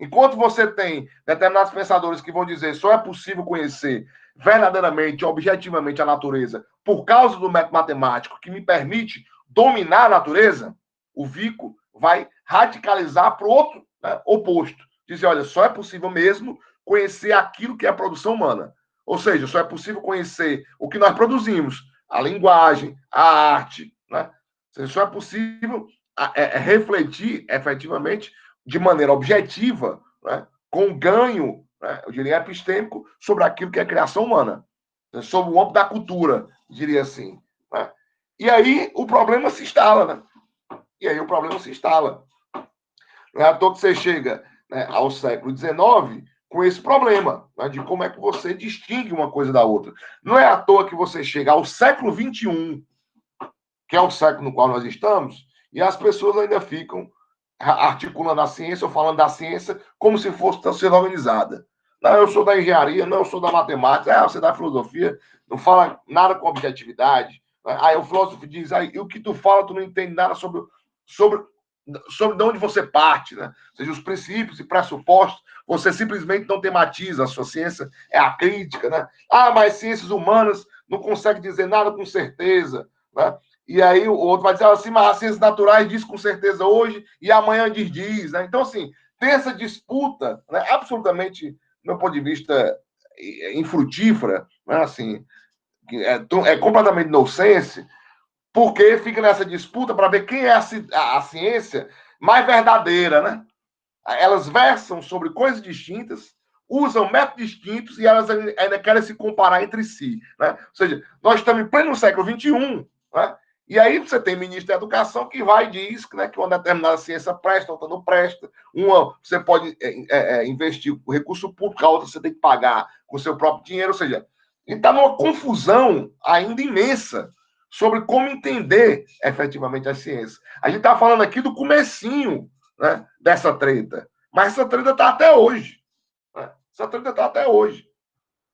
Speaker 1: Enquanto você tem determinados pensadores que vão dizer só é possível conhecer verdadeiramente, objetivamente a natureza por causa do método matemático que me permite dominar a natureza, o Vico vai radicalizar para o outro, né, oposto. Dizer, olha, só é possível mesmo conhecer aquilo que é a produção humana. Ou seja, só é possível conhecer o que nós produzimos, a linguagem, a arte. Né? Só é possível refletir efetivamente de maneira objetiva, né, com ganho, né, eu diria, epistêmico, sobre aquilo que é criação humana, sobre o âmbito da cultura, diria assim. Né? E aí o problema se instala, né? E aí o problema se instala. Não é à toa que você chega, né, ao século XIX com esse problema, né, de como é que você distingue uma coisa da outra. Não é à toa que você chega ao século XXI, que é o século no qual nós estamos, e as pessoas ainda ficam articulando a ciência ou falando da ciência como se fosse sendo organizada. Não, eu sou da engenharia, não, eu sou da matemática, você é da filosofia, não fala nada com objetividade. Aí o filósofo diz, aí o que tu fala, tu não entende nada sobre de onde você parte, né? Ou seja, os princípios e pressupostos, você simplesmente não tematiza, a sua ciência é a crítica, né? Ah, mas ciências humanas não consegue dizer nada com certeza, né? E aí o outro vai dizer assim, mas as ciências naturais diz com certeza hoje e amanhã diz, né? Então, assim, tem essa disputa, né, absolutamente, do meu ponto de vista, infrutífera, né, assim, é completamente nonsense, porque fica nessa disputa para ver quem é a ciência mais verdadeira, né? Elas versam sobre coisas distintas, usam métodos distintos e elas ainda querem se comparar entre si, né? Ou seja, nós estamos em pleno século XXI, né? E aí você tem ministro da Educação que vai e diz, né, que uma determinada ciência presta, outra não presta. Uma você pode investir com recurso público, a outra você tem que pagar com seu próprio dinheiro. Ou seja, está numa confusão ainda imensa sobre como entender efetivamente a ciência. A gente está falando aqui do comecinho, né, dessa treta. Mas essa treta está até hoje. Né? Essa treta está até hoje.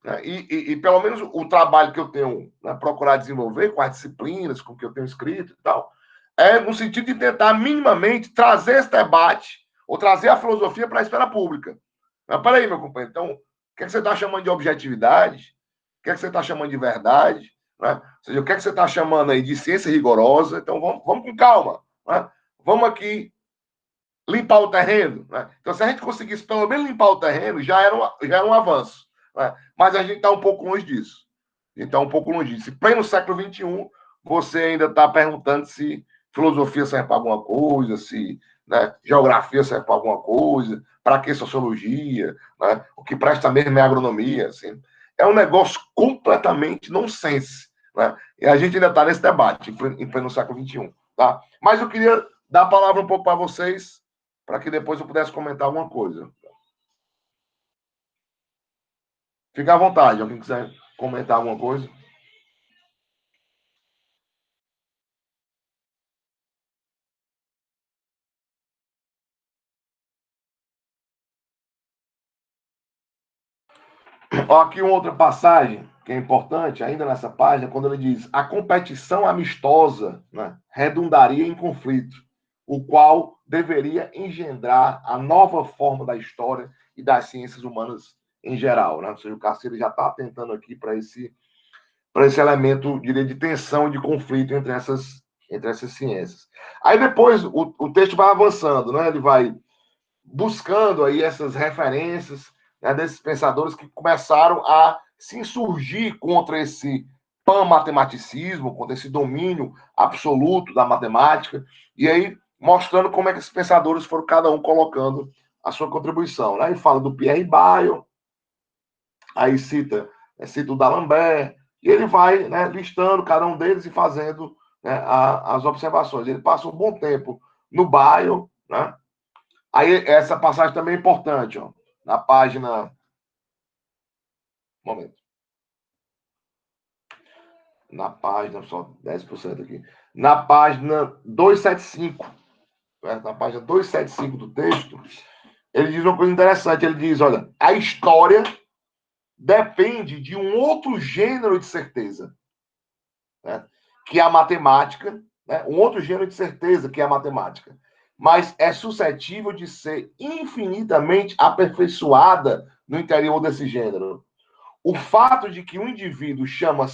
Speaker 1: Né? E pelo menos o trabalho que eu tenho, né, procurado desenvolver com as disciplinas, com o que eu tenho escrito e tal, é no sentido de tentar minimamente trazer esse debate ou trazer a filosofia para a esfera pública. Mas peraí, meu companheiro, então que é que você está chamando de objetividade? O que é que você está chamando de verdade? Né? Ou seja, o que é que você está chamando aí de ciência rigorosa? Então, vamos com calma. Né? Vamos aqui limpar o terreno. Né? Então, se a gente conseguisse pelo menos limpar o terreno, já era um avanço. Né? Mas a gente está um pouco longe disso. A gente está um pouco longe disso. E no século XXI, você ainda está perguntando se filosofia serve para alguma coisa, se, né, geografia serve para alguma coisa, para que sociologia, né? O que presta mesmo é agronomia. Assim. É um negócio completamente nonsense. Né? E a gente ainda está nesse debate, em pleno século XXI. Tá? Mas eu queria dar a palavra um pouco para vocês, para que depois eu pudesse comentar alguma coisa. Fique à vontade, alguém quiser comentar alguma coisa. Ó, aqui uma outra passagem que é importante, ainda nessa página, quando ele diz: a competição amistosa, né, redundaria em conflito, o qual deveria engendrar a nova forma da história e das ciências humanas em geral. Né? Ou seja, o Carceiro já está atentando aqui para esse elemento, diria, de tensão e de conflito entre essas ciências. Aí depois o texto vai avançando, né? Ele vai buscando aí essas referências, né, desses pensadores que começaram a se insurgir contra esse pan-matematicismo, contra esse domínio absoluto da matemática, e aí mostrando como é que esses pensadores foram cada um colocando a sua contribuição. Né? Aí fala do Pierre Bayle, aí cita o D'Alembert, e ele vai, né, listando cada um deles e fazendo, né, as observações. Ele passa um bom tempo no Bayle, né? Aí essa passagem também é importante, ó, na página. Momento. Na página, só 10% aqui. Na página 275, né, na página 275 do texto, ele diz uma coisa interessante. Ele diz: olha, a história depende de um outro gênero de certeza, né, que é a matemática, né, um outro gênero de certeza que é a matemática, mas é suscetível de ser infinitamente aperfeiçoada no interior desse gênero. O fato de que um indivíduo chamado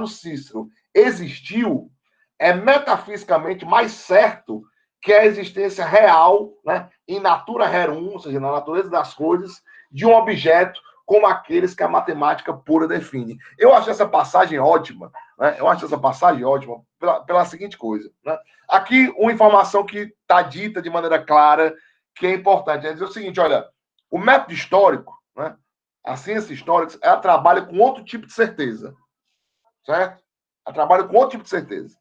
Speaker 1: Cícero existiu é metafisicamente mais certo que a existência real, né, in natura rerum, ou seja, na natureza das coisas, de um objeto como aqueles que a matemática pura define. Eu acho essa passagem ótima, né? Eu acho essa passagem ótima pela seguinte coisa. Né? Aqui, uma informação que está dita de maneira clara, que é importante, é dizer o seguinte: olha, o método histórico, né, a ciência histórica, ela trabalha com outro tipo de certeza, certo? Ela trabalha com outro tipo de certeza.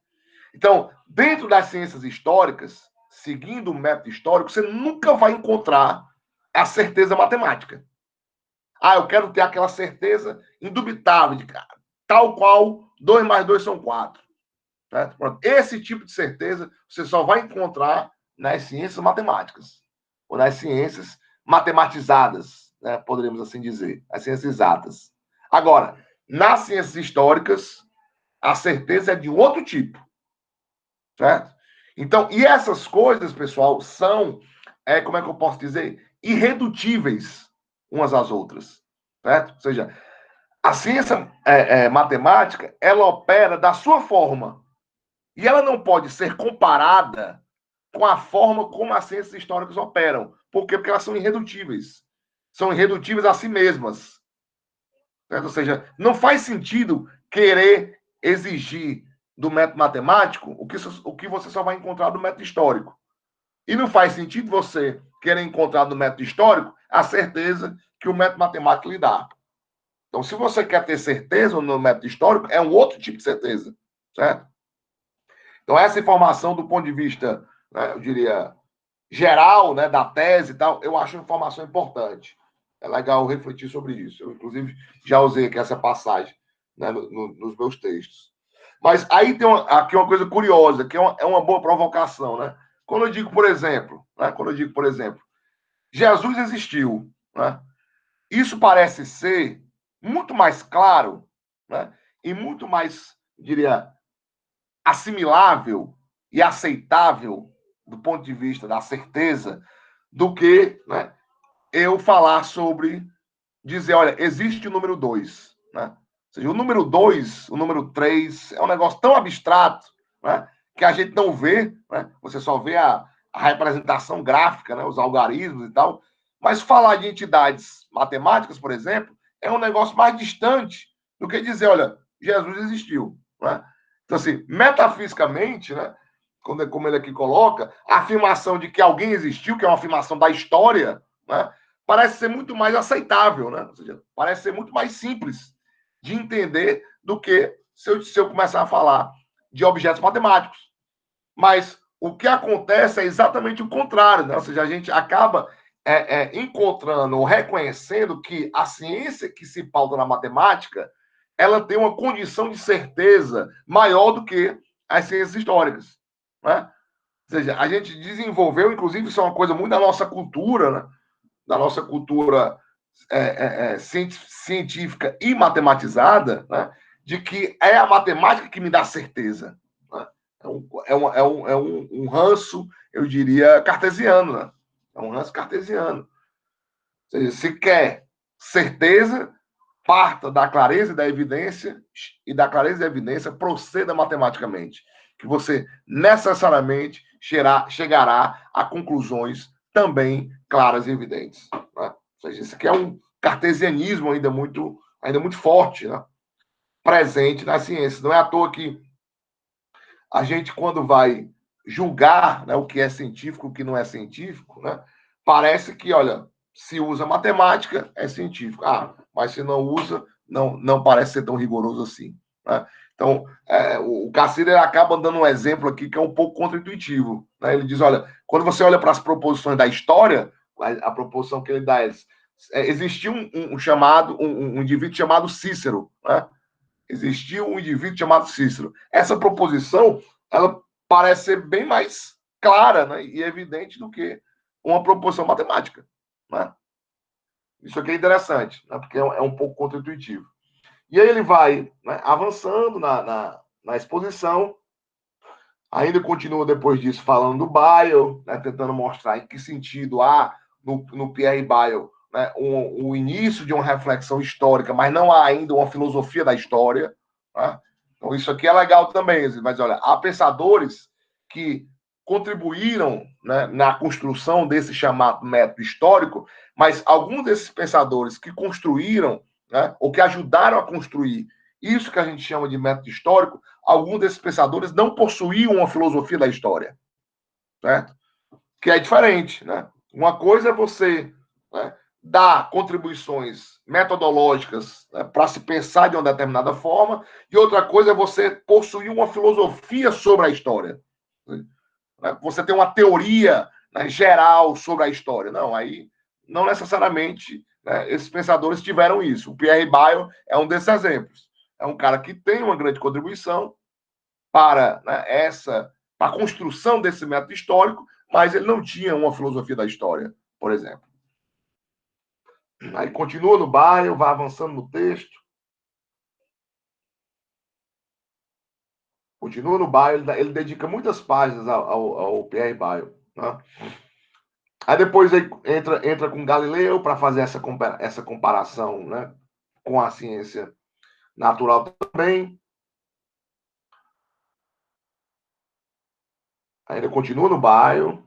Speaker 1: Então, dentro das ciências históricas, seguindo o método histórico, você nunca vai encontrar a certeza matemática. Ah, eu quero ter aquela certeza indubitável de cara, tal qual 2 mais 2 são 4. Certo? Esse tipo de certeza você só vai encontrar nas ciências matemáticas, ou nas ciências matematizadas, né, poderíamos assim dizer, as ciências exatas. Agora, nas ciências históricas, a certeza é de outro tipo, certo? Então, e essas coisas, pessoal, são, como é que eu posso dizer, irredutíveis umas às outras, certo? Ou seja, a ciência matemática, ela opera da sua forma, e ela não pode ser comparada com a forma como as ciências históricas operam. Por quê? Porque elas são irredutíveis. São irredutíveis a si mesmas. Certo? Ou seja, não faz sentido querer exigir do método matemático o que você só vai encontrar do método histórico. E não faz sentido você querer encontrar no método histórico a certeza que o método matemático lhe dá. Então, se você quer ter certeza no método histórico, é um outro tipo de certeza. Certo? Então, essa informação do ponto de vista, né, eu diria, geral, né, da tese e tal, eu acho uma informação importante. É legal refletir sobre isso. Eu, inclusive, já usei aqui essa passagem, né, nos meus textos. Mas aí tem aqui uma coisa curiosa, que é uma boa provocação. Né? Quando eu digo, por exemplo, Jesus existiu, né? Isso parece ser muito mais claro, né, e muito mais, diria, assimilável e aceitável do ponto de vista da certeza do que, né, eu falar sobre dizer, olha, existe o número 2, né? Ou seja, o número 2, o número 3 é um negócio tão abstrato, né, que a gente não vê, né? Você só vê a representação gráfica, né, os algarismos e tal, mas falar de entidades matemáticas, por exemplo, é um negócio mais distante do que dizer, olha, Jesus existiu, né? Então, assim, metafisicamente, né, como ele aqui coloca, a afirmação de que alguém existiu, que é uma afirmação da história, né, parece ser muito mais aceitável, né? Ou seja, parece ser muito mais simples de entender do que se eu começar a falar de objetos matemáticos. Mas o que acontece é exatamente o contrário, né? Ou seja, a gente acaba encontrando ou reconhecendo que a ciência que se pauta na matemática ela tem uma condição de certeza maior do que as ciências históricas, né? Ou seja, a gente desenvolveu, inclusive, isso é uma coisa muito da nossa cultura, né? Da nossa cultura científica e matematizada, né? De que é a matemática que me dá certeza. Né? Um ranço, eu diria, cartesiano. Né? É um ranço cartesiano. Ou seja, se quer certeza, parta da clareza e da evidência, e da clareza e da evidência proceda matematicamente, que você necessariamente chegará a conclusões também claras e evidentes. Né? Ou seja, isso aqui é um cartesianismo ainda muito forte, né? Presente na ciência. Não é à toa que a gente, quando vai julgar, né, o que é científico, o que não é científico, né, parece que, olha, se usa matemática, é científico. Ah, mas se não usa, não parece ser tão rigoroso assim. Né? Então, o Cassir acaba dando um exemplo aqui que é um pouco contraintuitivo. Né? Ele diz, olha, quando você olha para as proposições da história, a proposição que ele dá é existia um indivíduo chamado Cícero, né? Existia um indivíduo chamado Cícero. Essa proposição, ela parece ser bem mais clara, né, e evidente do que uma proposição matemática. Né? Isso aqui é interessante, né, porque é um pouco contraintuitivo. E aí ele vai, né, avançando na exposição, ainda continua depois disso falando do Bayle, né, tentando mostrar em que sentido há no Pierre Bayle, né, o início de uma reflexão histórica, mas não há ainda uma filosofia da história. Né? Então, isso aqui é legal também. Mas, olha, há pensadores que contribuíram, né, na construção desse chamado método histórico, mas alguns desses pensadores que construíram, né, ou que ajudaram a construir isso que a gente chama de método histórico, alguns desses pensadores não possuíam uma filosofia da história, certo? Que é diferente, né? Uma coisa é você, né, dar contribuições metodológicas, né, para se pensar de uma determinada forma, e outra coisa é você possuir uma filosofia sobre a história. Né? Você tem uma teoria, né, geral sobre a história. Não, aí não necessariamente, né, esses pensadores tiveram isso. O Pierre Bayle é um desses exemplos. É um cara que tem uma grande contribuição para, né, para a construção desse método histórico, mas ele não tinha uma filosofia da história, por exemplo. Aí continua no Bayle, vai avançando no texto. Continua no Bayle, ele dedica muitas páginas ao Pierre Bayle. Né? Aí depois ele entra com Galileu para fazer essa comparação, né, com a ciência natural também. Aí ele continua no Bayle.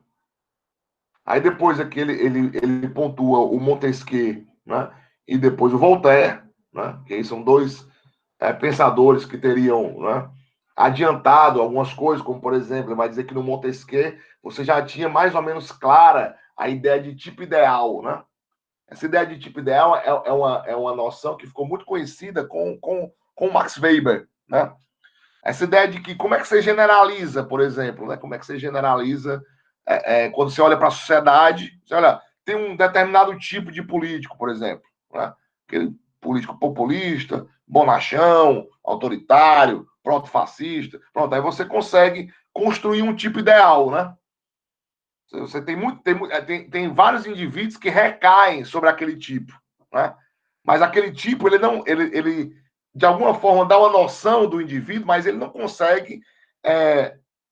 Speaker 1: Aí depois aqui ele pontua o Montesquieu, né, e depois o Voltaire, né, que aí são dois pensadores que teriam, né, adiantado algumas coisas, como por exemplo, ele vai dizer que no Montesquieu você já tinha mais ou menos clara a ideia de tipo ideal, né? Essa ideia de tipo ideal é uma noção que ficou muito conhecida com Max Weber, né? Essa ideia de que como é que você generaliza, por exemplo, né? Como é que você generaliza quando você olha para a sociedade, você olha, tem um determinado tipo de político, por exemplo, né? Aquele político populista, bonachão, autoritário, proto-fascista, pronto, aí você consegue construir um tipo ideal, né? Você tem vários indivíduos que recaem sobre aquele tipo, né? Mas aquele tipo, ele não, ele de alguma forma dá uma noção do indivíduo, mas ele não consegue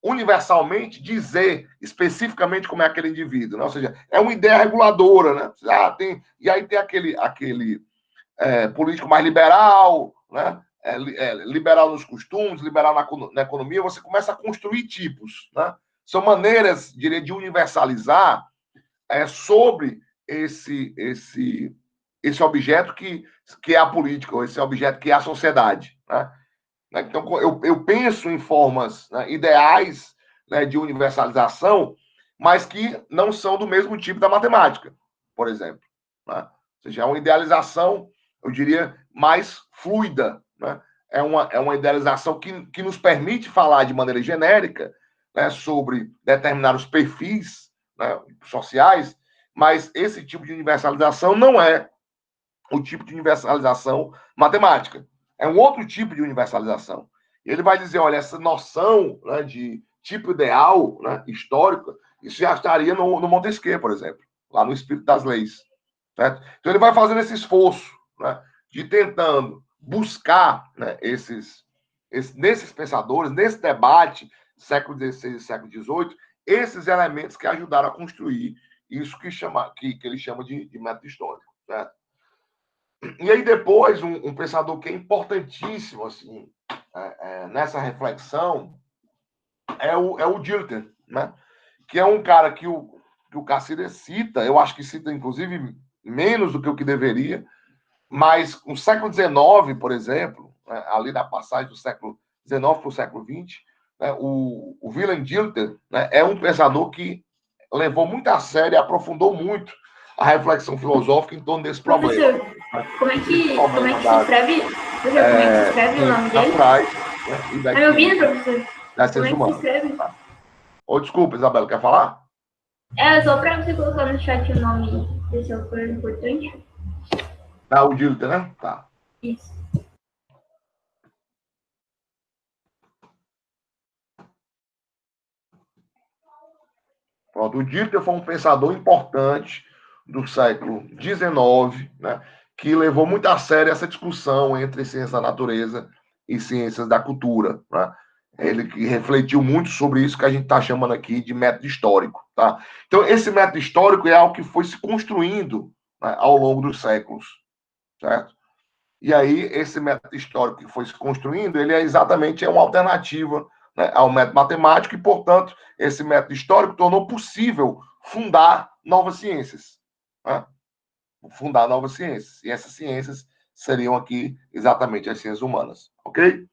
Speaker 1: universalmente dizer especificamente como é aquele indivíduo, né? Ou seja, é uma ideia reguladora, né? E aí tem político mais liberal, né? Liberal nos costumes, liberal na economia, você começa a construir tipos, né? São maneiras, diria, de universalizar sobre esse objeto que é a política, ou esse objeto que é a sociedade, né? Então, eu penso em formas, né, ideais, né, de universalização, mas que não são do mesmo tipo da matemática, por exemplo, né? Ou seja, é uma idealização, eu diria, mais fluida, né? É uma idealização que nos permite falar de maneira genérica, né, sobre determinados perfis, né, sociais, mas esse tipo de universalização não é o tipo de universalização matemática. É um outro tipo de universalização. Ele vai dizer, olha, essa noção, né, de tipo ideal, né, histórico, isso já estaria no Montesquieu, por exemplo, lá no Espírito das Leis. Certo? Então ele vai fazendo esse esforço, né, de tentando buscar, né, nesses pensadores, nesse debate, século XVI e século XVIII, esses elementos que ajudaram a construir isso que ele chama de método histórico. Certo? E aí depois, um pensador que é importantíssimo assim, nessa reflexão é o Dilthey, né? Que é um cara que o Cacida cita, eu acho que cita, inclusive, menos do que o que deveria, mas no século XIX, por exemplo, né, ali na passagem do século XIX para o século XX, né, o Willem Dilthey, né, é um pensador que levou muito a sério e aprofundou muito a reflexão filosófica em torno desse problema.
Speaker 2: Professor, como é que se escreve? Professor, como é que se escreve o nome dele?
Speaker 1: Naturais, né, e
Speaker 2: Tá me ouvindo, professor?
Speaker 1: das
Speaker 2: Como
Speaker 1: ciências
Speaker 2: é que se
Speaker 1: humanas.
Speaker 2: escreve?
Speaker 1: Tá. Desculpa, Isabela, quer falar?
Speaker 2: Só para você colocar no chat o nome desse autor importante.
Speaker 1: O Dilthey, né? Tá.
Speaker 2: Isso.
Speaker 1: Pronto, o Dilthey foi um pensador importante do século XIX, né, que levou muito a sério essa discussão entre ciências da natureza e ciências da cultura. Né? Ele que refletiu muito sobre isso que a gente está chamando aqui de método histórico. Tá? Então, esse método histórico é algo que foi se construindo, né, ao longo dos séculos. Certo? E aí, esse método histórico que foi se construindo, ele exatamente uma alternativa, né, ao método matemático e, portanto, esse método histórico tornou possível fundar novas ciências. Né? Fundar novas ciências. E essas ciências seriam aqui exatamente as ciências humanas. Ok?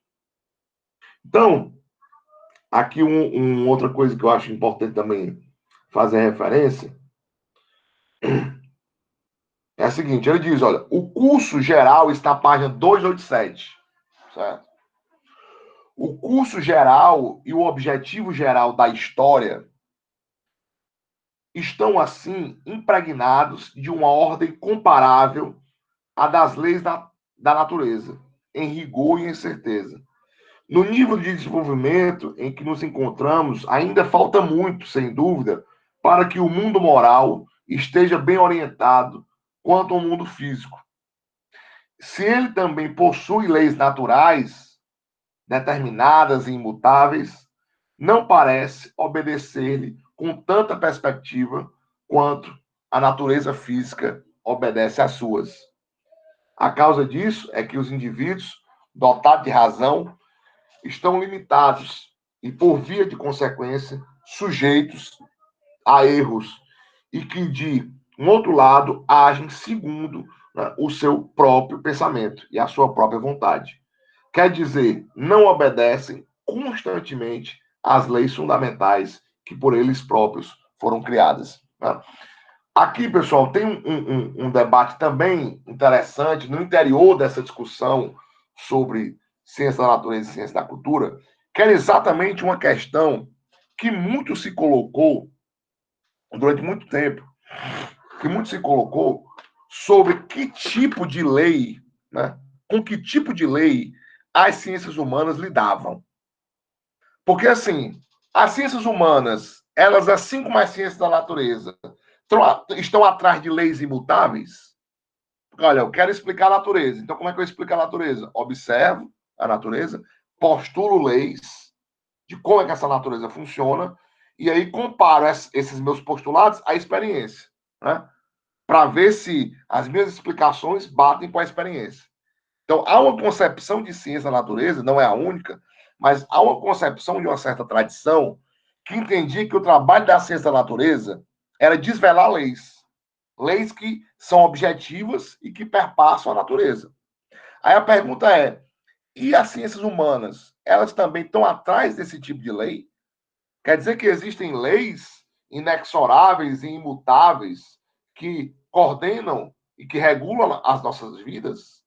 Speaker 1: Então, aqui outra coisa que eu acho importante também fazer referência é a seguinte: ele diz, olha, o curso geral está na página 287, certo? O curso geral e o objetivo geral da história estão, assim, impregnados de uma ordem comparável à das leis da natureza, em rigor e em certeza. No nível de desenvolvimento em que nos encontramos, ainda falta muito, sem dúvida, para que o mundo moral esteja bem orientado quanto ao mundo físico. Se ele também possui leis naturais, determinadas e imutáveis, não parece obedecer-lhe com tanta perspectiva quanto a natureza física obedece às suas. A causa disso é que os indivíduos, dotados de razão, estão limitados e, por via de consequência, sujeitos a erros e que, de um outro lado, agem segundo, né, o seu próprio pensamento e a sua própria vontade. Quer dizer, não obedecem constantemente às leis fundamentais que por eles próprios foram criadas. Né? Aqui, pessoal, tem um debate também interessante no interior dessa discussão sobre ciência da natureza e ciência da cultura, que era exatamente uma questão que muito se colocou durante muito tempo, que muito se colocou sobre que tipo de lei, né, com que tipo de lei as ciências humanas lidavam. Porque, assim, as ciências humanas, elas, assim como as ciências da natureza, estão atrás de leis imutáveis. Olha, eu quero explicar a natureza. Então, como é que eu explico a natureza? Observo a natureza, postulo leis de como é que essa natureza funciona, e aí comparo esses meus postulados à experiência. Né? para ver se as minhas explicações batem com a experiência. Então, há uma concepção de ciência da natureza, não é a única, mas há uma concepção de uma certa tradição que entendia que o trabalho da ciência da natureza era desvelar leis. Leis que são objetivas e que perpassam a natureza. Aí a pergunta é, e as ciências humanas, elas também estão atrás desse tipo de lei? Quer dizer que existem leis inexoráveis e imutáveis que coordenam e que regulam as nossas vidas?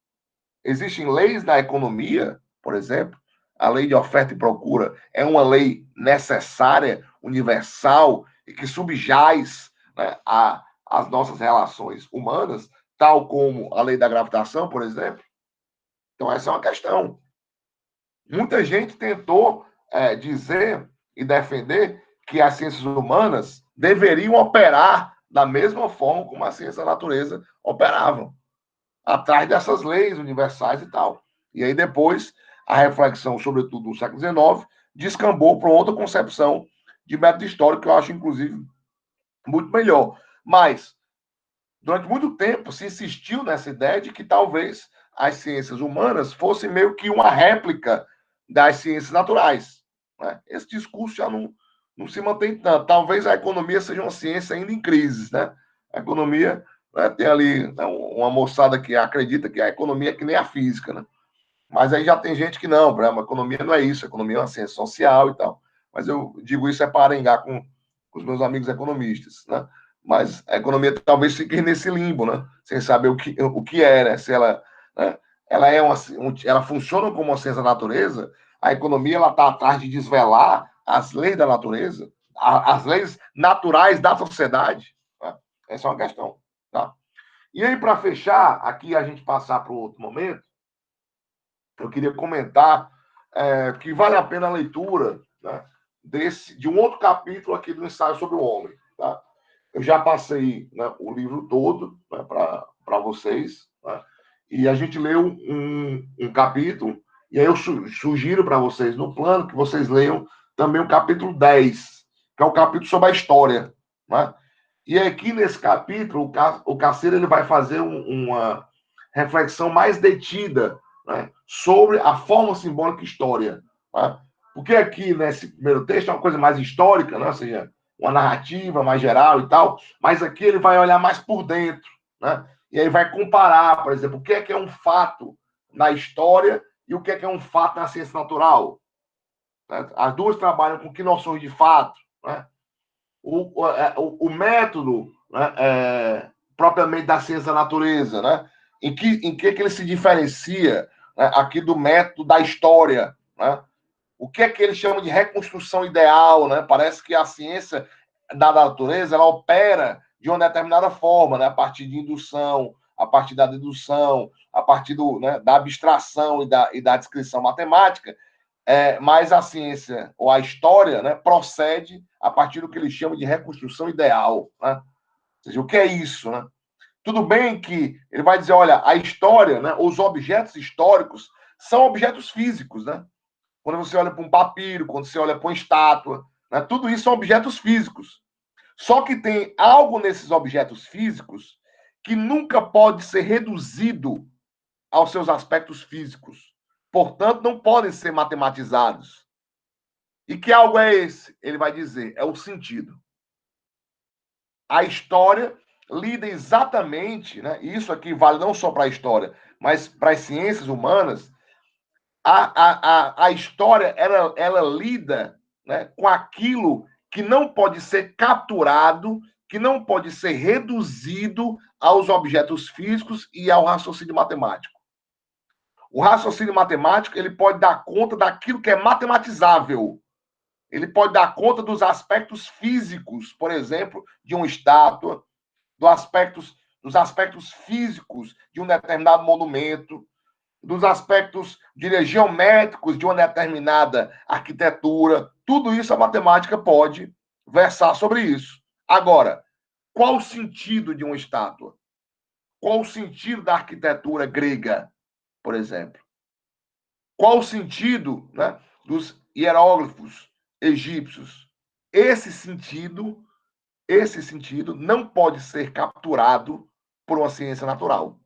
Speaker 1: Existem leis na economia, por exemplo, a lei de oferta e procura é uma lei necessária, universal e que subjaz, né, às nossas relações humanas, tal como a lei da gravitação, por exemplo. Então, essa é uma questão. Muita gente tentou dizer e defender que as ciências humanas deveriam operar da mesma forma como as ciências da natureza operavam, atrás dessas leis universais e tal. E aí depois a reflexão, sobretudo no século XIX, descambou para outra concepção de método histórico que eu acho, inclusive, muito melhor. Mas, durante muito tempo, se insistiu nessa ideia de que talvez as ciências humanas fossem meio que uma réplica das ciências naturais. Né? Esse discurso já não se mantém tanto. Talvez a economia seja uma ciência ainda em crise. Né? A economia, né, tem ali, né, uma moçada que acredita que a economia é que nem a física. Né? Mas aí já tem gente que não, a economia não é isso, a economia é uma ciência social e tal. Mas eu digo isso para arengar com os meus amigos economistas. Né? Mas a economia talvez fique nesse limbo, né? Sem saber o que é, né? Se ela, né? Ela é ela funciona como uma ciência da natureza, a economia ela está atrás de desvelar as leis da natureza, as leis naturais da sociedade. Tá? Essa é uma questão. Tá? E aí, para fechar, aqui a gente passar para o outro momento, eu queria comentar que vale a pena a leitura, né, de um outro capítulo aqui do Ensaio sobre o Homem. Tá? Eu já passei, né, o livro todo, né, para vocês, né, e a gente leu um capítulo, e aí eu sugiro para vocês no plano que vocês leiam também o capítulo 10, que é o capítulo sobre a história. Né? E aqui nesse capítulo, o Carceiro ele vai fazer uma reflexão mais detida, né, sobre a forma simbólica história. Né? Porque aqui nesse primeiro texto é uma coisa mais histórica, né? Ou seja, uma narrativa mais geral e tal, mas aqui ele vai olhar mais por dentro, né? E aí vai comparar, por exemplo, o que é um fato na história e o que é um fato na ciência natural. Né? As duas trabalham com que noções de fato, né? O método, né, propriamente da ciência da natureza, né? Em que ele se diferencia, né, aqui do método da história, né? O que é que ele chama de reconstrução ideal, né? Parece que a ciência da natureza ela opera de uma determinada forma, né? A partir de indução, a partir da dedução, a partir né, da abstração e da descrição matemática, mas a ciência ou a história, né, procede a partir do que ele chama de reconstrução ideal. Né? Ou seja, o que é isso? Né? Tudo bem que ele vai dizer, olha, a história, né, os objetos históricos são objetos físicos. Né? Quando você olha para um papiro, quando você olha para uma estátua, né, tudo isso são objetos físicos. Só que tem algo nesses objetos físicos que nunca pode ser reduzido aos seus aspectos físicos. Portanto, não podem ser matematizados. E que algo é esse? Ele vai dizer, é o sentido. A história lida exatamente, né? Isso aqui vale não só para a história, mas para as ciências humanas. A história, ela lida, né, com aquilo que não pode ser capturado, que não pode ser reduzido aos objetos físicos e ao raciocínio matemático. O raciocínio matemático ele pode dar conta daquilo que é matematizável. Ele pode dar conta dos aspectos físicos, por exemplo, de uma estátua, dos aspectos físicos de um determinado monumento, dos aspectos, diria, geométricos de uma determinada arquitetura. Tudo isso a matemática pode versar sobre isso. Agora, qual o sentido de uma estátua? Qual o sentido da arquitetura grega, por exemplo? Qual o sentido, né, dos hieróglifos egípcios? Esse sentido não pode ser capturado por uma ciência natural.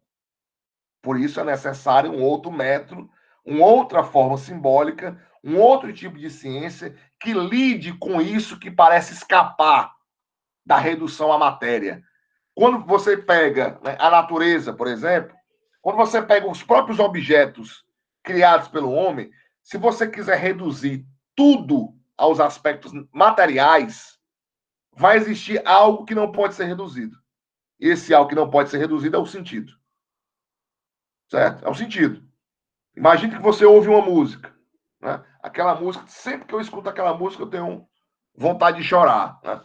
Speaker 1: Por isso é necessário um outro método, uma outra forma simbólica, um outro tipo de ciência que lide com isso que parece escapar da redução à matéria. Quando você pega, né, a natureza, por exemplo, quando você pega os próprios objetos criados pelo homem, se você quiser reduzir tudo aos aspectos materiais, vai existir algo que não pode ser reduzido. E esse algo que não pode ser reduzido é o sentido. Certo? É o sentido. Imagine que você ouve uma música. Né? Aquela música, sempre que eu escuto aquela música, eu tenho vontade de chorar. Né?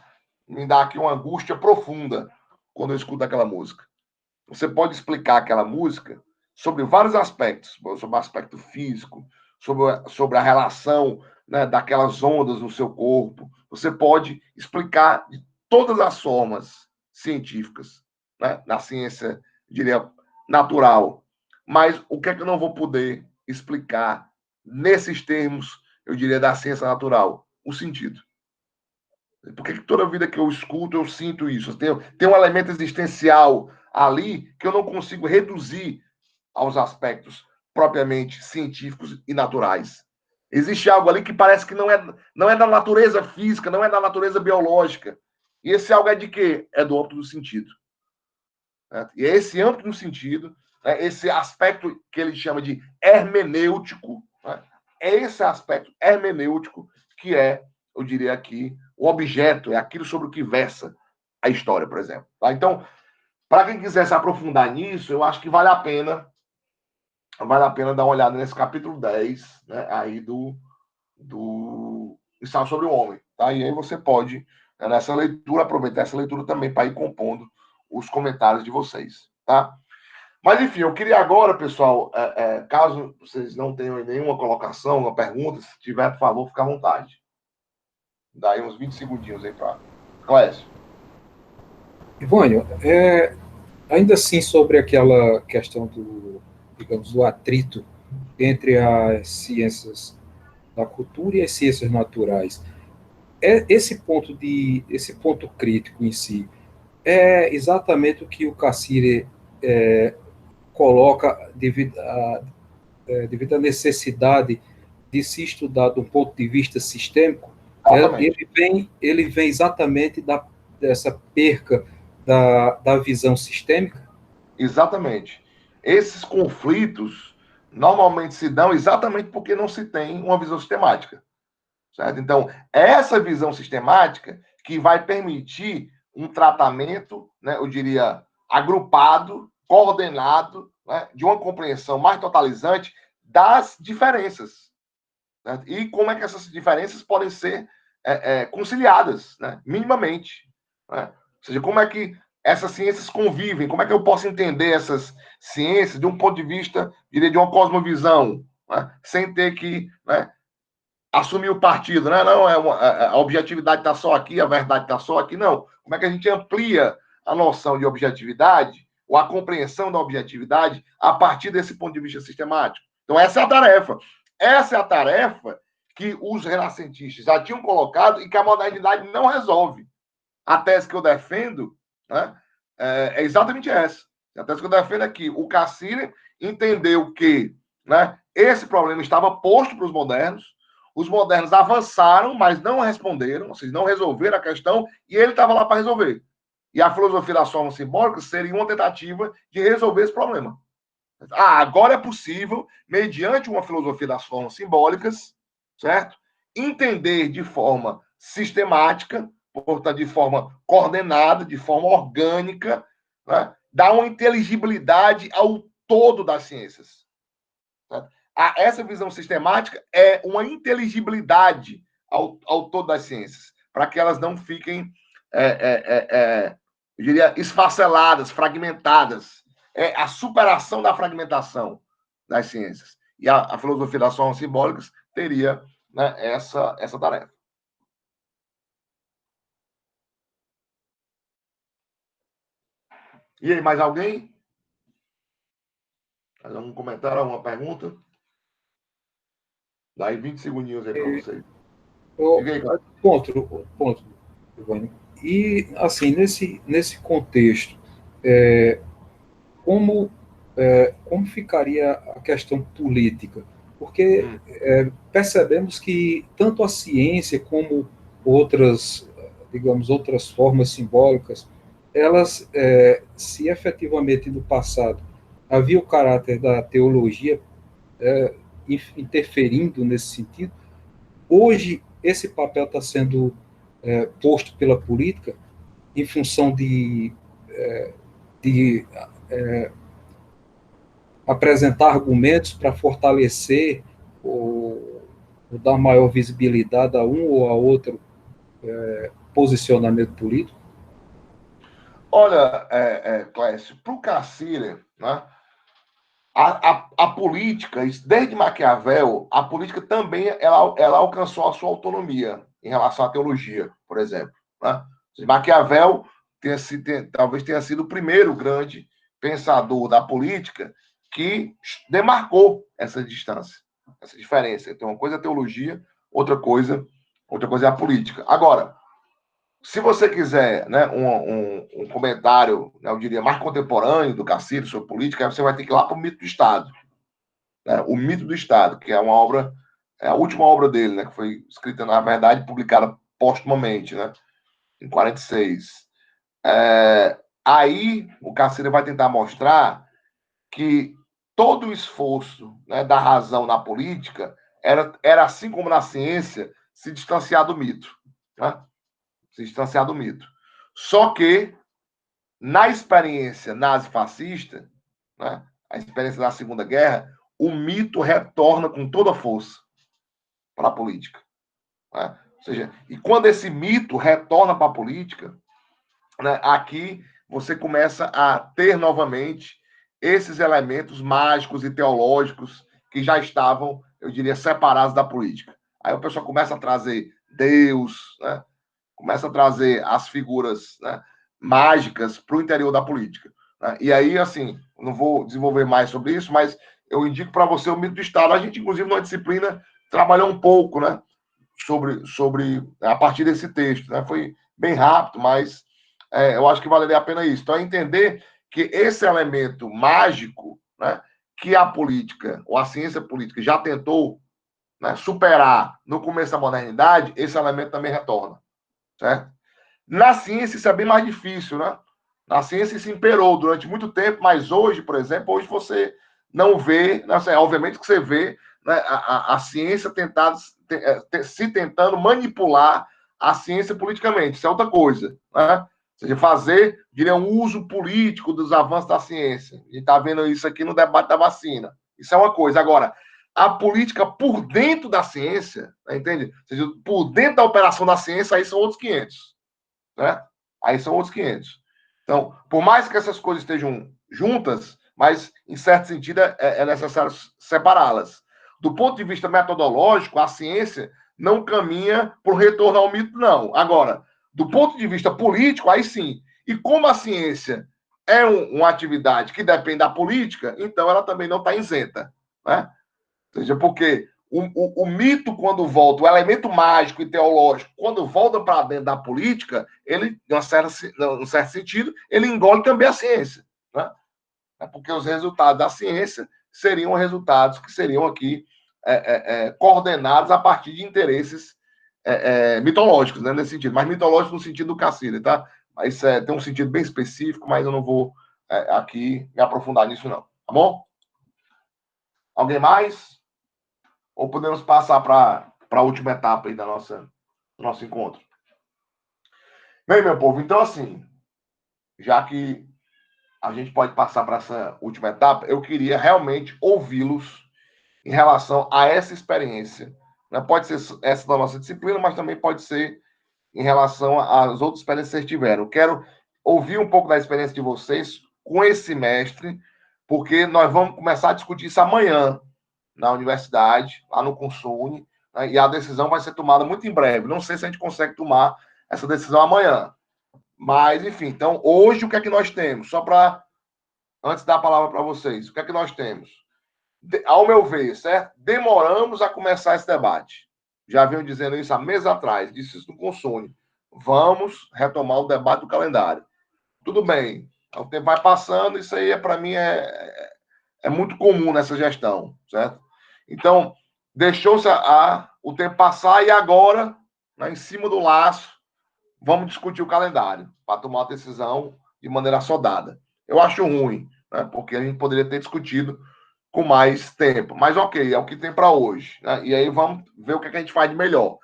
Speaker 1: Me dá aqui uma angústia profunda quando eu escuto aquela música. Você pode explicar aquela música sobre vários aspectos, sobre o aspecto físico, sobre a relação, né, daquelas ondas no seu corpo. Você pode explicar de todas as formas científicas, né, na ciência, diria, natural. Mas o que é que eu não vou poder explicar nesses termos, eu diria, da ciência natural? O sentido. Por que toda vida que eu escuto, eu sinto isso? Tem um elemento existencial ali que eu não consigo reduzir aos aspectos propriamente científicos e naturais. Existe algo ali que parece que não é da natureza física, não é da natureza biológica. E esse algo é de quê? É do âmbito do sentido. Né? E é esse âmbito do sentido, né, esse aspecto que ele chama de hermenêutico, né, é esse aspecto hermenêutico que é, eu diria aqui, o objeto, é aquilo sobre o que versa a história, por exemplo. Tá? Então, para quem quiser se aprofundar nisso, eu acho que vale a pena dar uma olhada nesse capítulo 10, né, aí do Ensaio sobre o Homem. Tá? E aí você pode, né, nessa leitura, aproveitar essa leitura também para ir compondo os comentários de vocês. Tá? Mas, enfim, eu queria agora, pessoal, caso vocês não tenham nenhuma colocação, uma pergunta, se tiver, por favor, fique à vontade. Dá aí uns 20 segundinhos aí para Clécio.
Speaker 3: Ivânio, ainda assim sobre aquela questão digamos, do atrito entre as ciências da cultura e as ciências naturais, esse ponto crítico em si é exatamente o que o Cassire coloca devido à necessidade de se estudar de um ponto de vista sistêmico. Ele vem exatamente dessa perca da visão sistêmica.
Speaker 1: Exatamente. Esses conflitos normalmente se dão exatamente porque não se tem uma visão sistemática. Certo? Então, essa visão sistemática que vai permitir um tratamento, né, eu diria, agrupado, coordenado, né, de uma compreensão mais totalizante das diferenças. Certo? E como é que essas diferenças podem ser conciliadas, né, minimamente. Né? Ou seja, como é que essas ciências convivem, como é que eu posso entender essas ciências de um ponto de vista, diria, de uma cosmovisão, né, sem ter que, né, assumir o partido, né? Não, a objetividade está só aqui, a verdade está só aqui, não. Como é que a gente amplia a noção de objetividade, ou a compreensão da objetividade, a partir desse ponto de vista sistemático? Então, essa é a tarefa. Essa é a tarefa que os renascentistas já tinham colocado e que a modernidade não resolve. A tese que eu defendo, né, é exatamente essa. A tese que eu defendo é que o Cassire entendeu que, né, esse problema estava posto para os modernos. Os modernos avançaram, mas não responderam, ou seja, não resolveram a questão, e ele estava lá para resolver. E a filosofia das formas simbólicas seria uma tentativa de resolver esse problema. Agora é possível, mediante uma filosofia das formas simbólicas, certo? Entender de forma sistemática, portanto, de forma coordenada, de forma orgânica, né? Dar uma inteligibilidade ao todo das ciências. Certo? Essa visão sistemática é uma inteligibilidade ao todo das ciências, para que elas não fiquem, eu diria, esfaceladas, fragmentadas. É a superação da fragmentação das ciências. E a filosofia das formas simbólicas teria, né, essa tarefa. E aí, mais alguém? Mais algum comentário, alguma pergunta? Daí 20 segundinhos aí para vocês.
Speaker 3: Ponto, Ivânio. E, assim, nesse contexto, como, como ficaria a questão política? Porque percebemos que tanto a ciência como outras, digamos, outras formas simbólicas, elas, se efetivamente no passado havia o caráter da teologia interferindo nesse sentido, hoje esse papel está sendo posto pela política em função de apresentar argumentos para fortalecer ou dar maior visibilidade a um ou a outro posicionamento político?
Speaker 1: Olha, Clécio, para o Cassirer, né, a política, desde Maquiavel, a política também ela alcançou a sua autonomia em relação à teologia, por exemplo. Né? Maquiavel talvez tenha sido o primeiro grande pensador da política que demarcou essa distância, essa diferença. Então, uma coisa é a teologia, outra coisa é a política. Agora, se você quiser, né, um comentário, né, eu diria, mais contemporâneo do Cassirer sobre política, você vai ter que ir lá para o Mito do Estado. Né, o Mito do Estado, que é uma obra, é a última obra dele, né, que foi escrita, na verdade, publicada póstumamente, né, em 46. Aí o Cassirer vai tentar mostrar que todo o esforço, né, da razão na política era, assim como na ciência, se distanciar do mito. Né? Se distanciar do mito. Só que, na experiência nazifascista, né, a experiência da Segunda Guerra, o mito retorna com toda a força para a política. Né? Ou seja, e quando esse mito retorna para a política, né, aqui você começa a ter novamente esses elementos mágicos e teológicos que já estavam, eu diria, separados da política. Aí o pessoal começa a trazer Deus, né? Começa a trazer as figuras, né, mágicas para o interior da política. Né? E aí, assim, não vou desenvolver mais sobre isso, mas eu indico para você o Mito do Estado. A gente, inclusive, numa disciplina, trabalhou um pouco, né, sobre a partir desse texto. Né? Foi bem rápido, mas eu acho que valeria a pena isso. Então, é entender que esse elemento mágico, né, que a política, ou a ciência política, já tentou, né, superar no começo da modernidade, esse elemento também retorna. Certo? Na ciência isso é bem mais difícil, né? Na ciência isso imperou durante muito tempo, mas hoje, por exemplo, hoje você não vê, né, obviamente que você vê, né, a ciência se tentando manipular a ciência politicamente, isso é outra coisa, né? Ou seja, fazer, diria, um uso político dos avanços da ciência. A gente está vendo isso aqui no debate da vacina. Isso é uma coisa. Agora, a política por dentro da ciência, entende? Ou seja, por dentro da operação da ciência, aí são outros 500. Né? Aí são outros 500. Então, por mais que essas coisas estejam juntas, mas, em certo sentido, é necessário separá-las. Do ponto de vista metodológico, a ciência não caminha para o retorno ao mito, não. Agora, do ponto de vista político, aí sim. E como a ciência é uma atividade que depende da política, então ela também não está isenta. Né? Ou seja, porque o mito, quando volta, o elemento mágico e teológico, quando volta para dentro da política, ele, em um certo sentido, ele engole também a ciência. Né? Porque os resultados da ciência seriam resultados que seriam aqui coordenados a partir de interesses mitológicos, né, nesse sentido. Mas mitológicos no sentido do Cassirer, tá? Mas tem um sentido bem específico, mas eu não vou aqui me aprofundar nisso, não. Tá bom? Alguém mais? Ou podemos passar para a última etapa aí do nosso encontro? Bem, meu povo, então assim, já que a gente pode passar para essa última etapa, eu queria realmente ouvi-los em relação a essa experiência. Né? Pode ser essa da nossa disciplina, mas também pode ser em relação às outras experiências que vocês tiveram. Eu quero ouvir um pouco da experiência de vocês com esse mestre, porque nós vamos começar a discutir isso amanhã, na universidade, lá no Consune, né, e a decisão vai ser tomada muito em breve. Não sei se a gente consegue tomar essa decisão amanhã. Mas, enfim, então, hoje o que é que nós temos? Só para, antes de dar a palavra para vocês, o que é que nós temos? Ao meu ver, certo? Demoramos a começar esse debate. Já venho dizendo isso há meses atrás, disse isso no Consune. Vamos retomar o debate do calendário. Tudo bem, O tempo vai passando, isso aí para mim é muito comum nessa gestão, certo? Então, deixou-se o tempo passar e agora, né, em cima do laço, vamos discutir o calendário para tomar uma decisão de maneira assodada. Eu acho ruim, né, porque a gente poderia ter discutido com mais tempo. Mas ok, é o que tem para hoje. Né? E aí vamos ver o que a gente faz de melhor.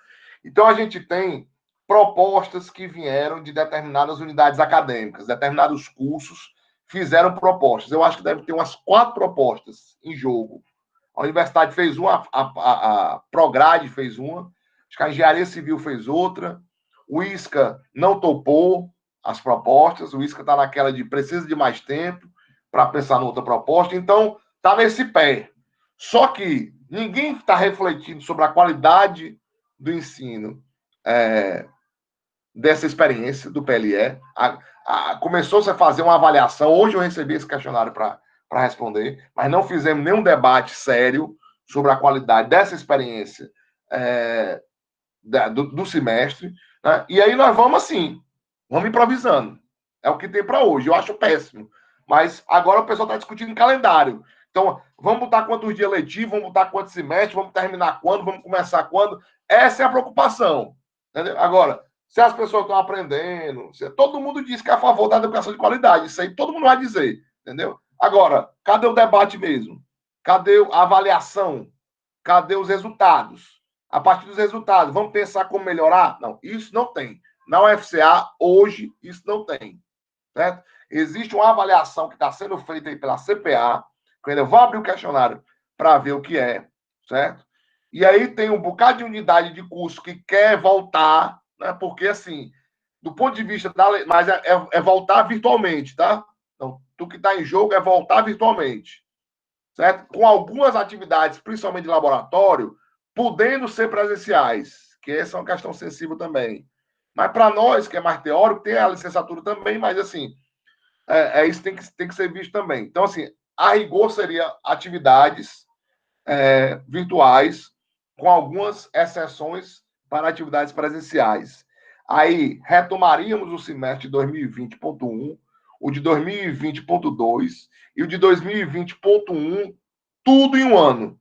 Speaker 1: Então a gente tem propostas que vieram de determinadas unidades acadêmicas, determinados cursos fizeram propostas. Eu acho que deve ter umas 4 propostas em jogo. A universidade fez uma, a Prograde fez uma, acho que a Engenharia Civil fez outra, o ISCA não topou as propostas, o ISCA está naquela de precisa de mais tempo para pensar em outra proposta, então está nesse pé. Só que ninguém está refletindo sobre a qualidade do ensino dessa experiência do PLE. Começou-se a fazer uma avaliação. Hoje eu recebi esse questionário para responder, mas não fizemos nenhum debate sério sobre a qualidade dessa experiência do semestre. Né? E aí nós vamos assim, vamos improvisando. É o que tem para hoje. Eu acho péssimo. Mas agora o pessoal está discutindo calendário. Então, vamos botar quantos dias letivos, vamos botar quantos semestres, vamos terminar quando, vamos começar quando. Essa é a preocupação. Entendeu? Agora, se as pessoas estão aprendendo, todo mundo diz que é a favor da educação de qualidade. Isso aí todo mundo vai dizer. Entendeu? Agora, cadê o debate mesmo? Cadê a avaliação? Cadê os resultados? A partir dos resultados, vamos pensar como melhorar? Não, isso não tem. Na UFCA, hoje, isso não tem. Certo? Existe uma avaliação que está sendo feita aí pela CPA, que eu vou abrir o questionário para ver o que é, certo? E aí tem um bocado de unidade de curso que quer voltar, né? Porque, assim, do ponto de vista da lei, mas é voltar virtualmente, tá? Então, tudo que está em jogo é voltar virtualmente, certo? Com algumas atividades, principalmente de laboratório, podendo ser presenciais, que essa é uma questão sensível também. Mas para nós, que é mais teórico, tem a licenciatura também, mas assim, isso tem que ser visto também. Então, assim, a rigor seria atividades virtuais, com algumas exceções para atividades presenciais. Aí, retomaríamos o semestre de 2020.1, o de 2020.2 e o de 2020.1, tudo em um ano,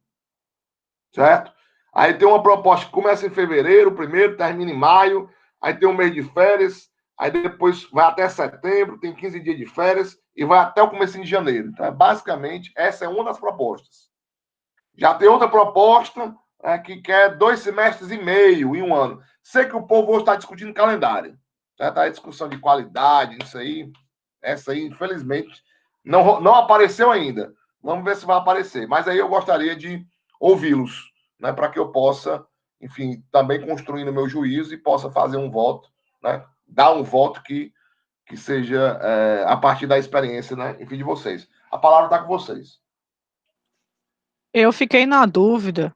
Speaker 1: certo? Aí tem uma proposta que começa em fevereiro, primeiro, termina em maio, aí tem um mês de férias, aí depois vai até setembro, tem 15 dias de férias e vai até o começo de janeiro. Então, basicamente, essa é uma das propostas. Já tem outra proposta que quer 2 semestres e meio em um ano. Sei que o povo hoje está discutindo calendário. Está a discussão de qualidade, isso aí. Essa aí, infelizmente, não apareceu ainda. Vamos ver se vai aparecer. Mas aí eu gostaria de ouvi-los, né, para que eu possa, enfim, também construir no meu juízo e possa fazer um voto, né, dar um voto que seja a partir da experiência, né, enfim, de vocês. A palavra está com vocês.
Speaker 4: Eu fiquei na dúvida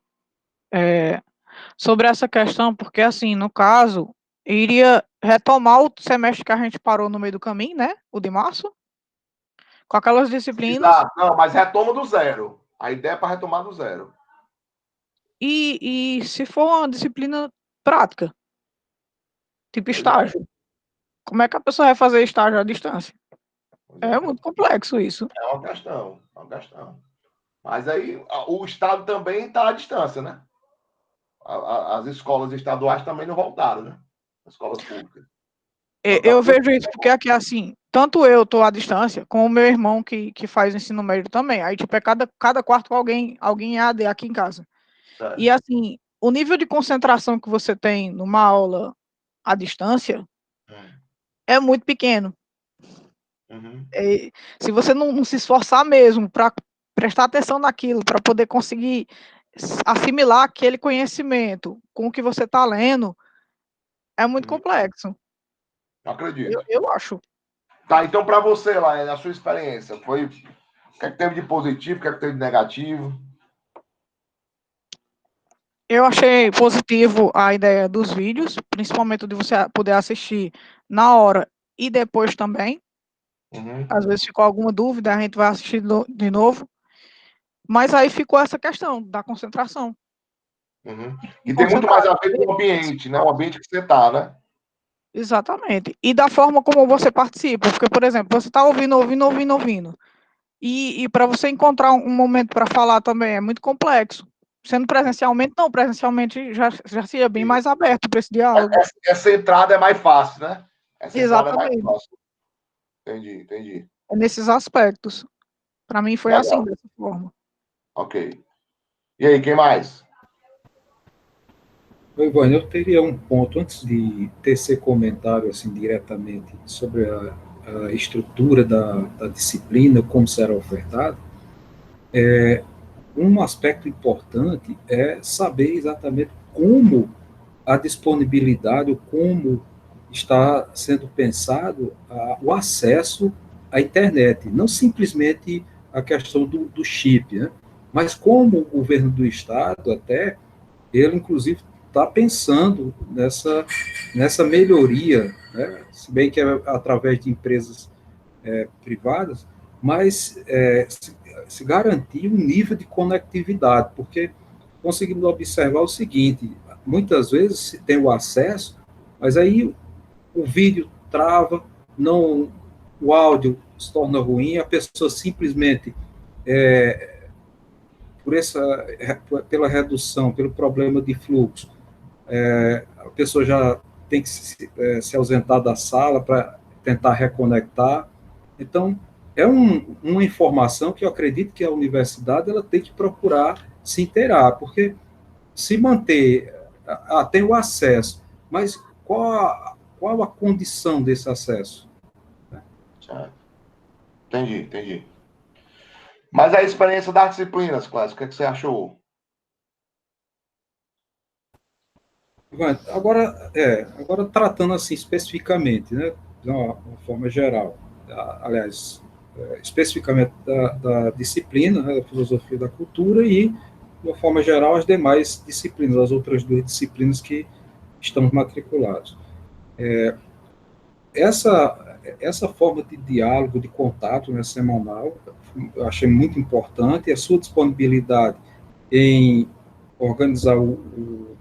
Speaker 4: sobre essa questão, porque, assim, no caso, iria retomar o semestre que a gente parou no meio do caminho, né? O de março, com aquelas disciplinas.
Speaker 1: Exato, não, mas retoma do zero. A ideia é para retomar do zero.
Speaker 4: E se for uma disciplina prática, tipo estágio, como é que a pessoa vai fazer estágio à distância? É muito complexo isso.
Speaker 1: É uma questão, é uma questão. Mas aí o Estado também está à distância, né? As escolas estaduais também não voltaram, né? As escolas públicas.
Speaker 4: Eu vejo isso porque aqui, assim, tanto eu estou à distância, como o meu irmão que faz ensino médio também. Aí, tipo, é cada quarto com alguém AD aqui em casa.
Speaker 1: Certo.
Speaker 4: E, assim, o nível de concentração que você tem numa aula à distância é muito pequeno.
Speaker 1: Uhum.
Speaker 4: Se você não se esforçar mesmo para prestar atenção naquilo, para poder conseguir assimilar aquele conhecimento com o que você está lendo, é muito complexo.
Speaker 1: Acredito.
Speaker 4: Eu acho.
Speaker 1: Tá, então para você lá, na sua experiência, foi o que é que teve de positivo, o que é que teve de negativo?
Speaker 4: Eu achei positivo a ideia dos vídeos, principalmente de você poder assistir na hora e depois também.
Speaker 1: Uhum.
Speaker 4: Às vezes ficou alguma dúvida, a gente vai assistir de novo. Mas aí ficou essa questão da concentração.
Speaker 1: Uhum. E tem muito mais a ver com o ambiente, né? O ambiente que você está, né?
Speaker 4: Exatamente. E da forma como você participa. Porque, por exemplo, você está ouvindo. E para você encontrar um momento para falar também é muito complexo. Sendo presencialmente, não. Presencialmente já seria bem mais aberto para esse diálogo.
Speaker 1: Essa entrada é mais fácil, né? Essa entrada é mais
Speaker 4: Exatamente.
Speaker 1: fácil. Entendi.
Speaker 4: É nesses aspectos. Para mim foi assim,
Speaker 1: Legal.
Speaker 4: dessa forma.
Speaker 1: Ok. E aí, quem mais?
Speaker 3: Ivone, eu teria um ponto, antes de tecer comentário assim, diretamente sobre a estrutura da disciplina, como será ofertado, um aspecto importante é saber exatamente como a disponibilidade, ou como está sendo pensado o acesso à internet, não simplesmente a questão do chip, né? Mas como o governo do estado até, ele inclusive está pensando nessa melhoria, né? Se bem que é através de empresas privadas, mas se garantir um nível de conectividade, porque conseguimos observar o seguinte: muitas vezes se tem o acesso, mas aí o vídeo trava, não, o áudio se torna ruim, a pessoa simplesmente, pela redução, pelo problema de fluxo, a pessoa já tem que se ausentar da sala para tentar reconectar. Então, é uma informação que eu acredito que a universidade ela tem que procurar se inteirar, porque se manter, tem o acesso, mas qual a condição desse acesso?
Speaker 1: Certo. Entendi. Mas a experiência das disciplinas, Clássico, o que você achou?
Speaker 3: Agora tratando assim especificamente, né, de uma forma geral, aliás, especificamente da disciplina, né, da filosofia da cultura e, de uma forma geral, as demais disciplinas, as outras duas disciplinas que estamos matriculados. Essa forma de diálogo, de contato, né, semanal, eu achei muito importante, e a sua disponibilidade em organizar o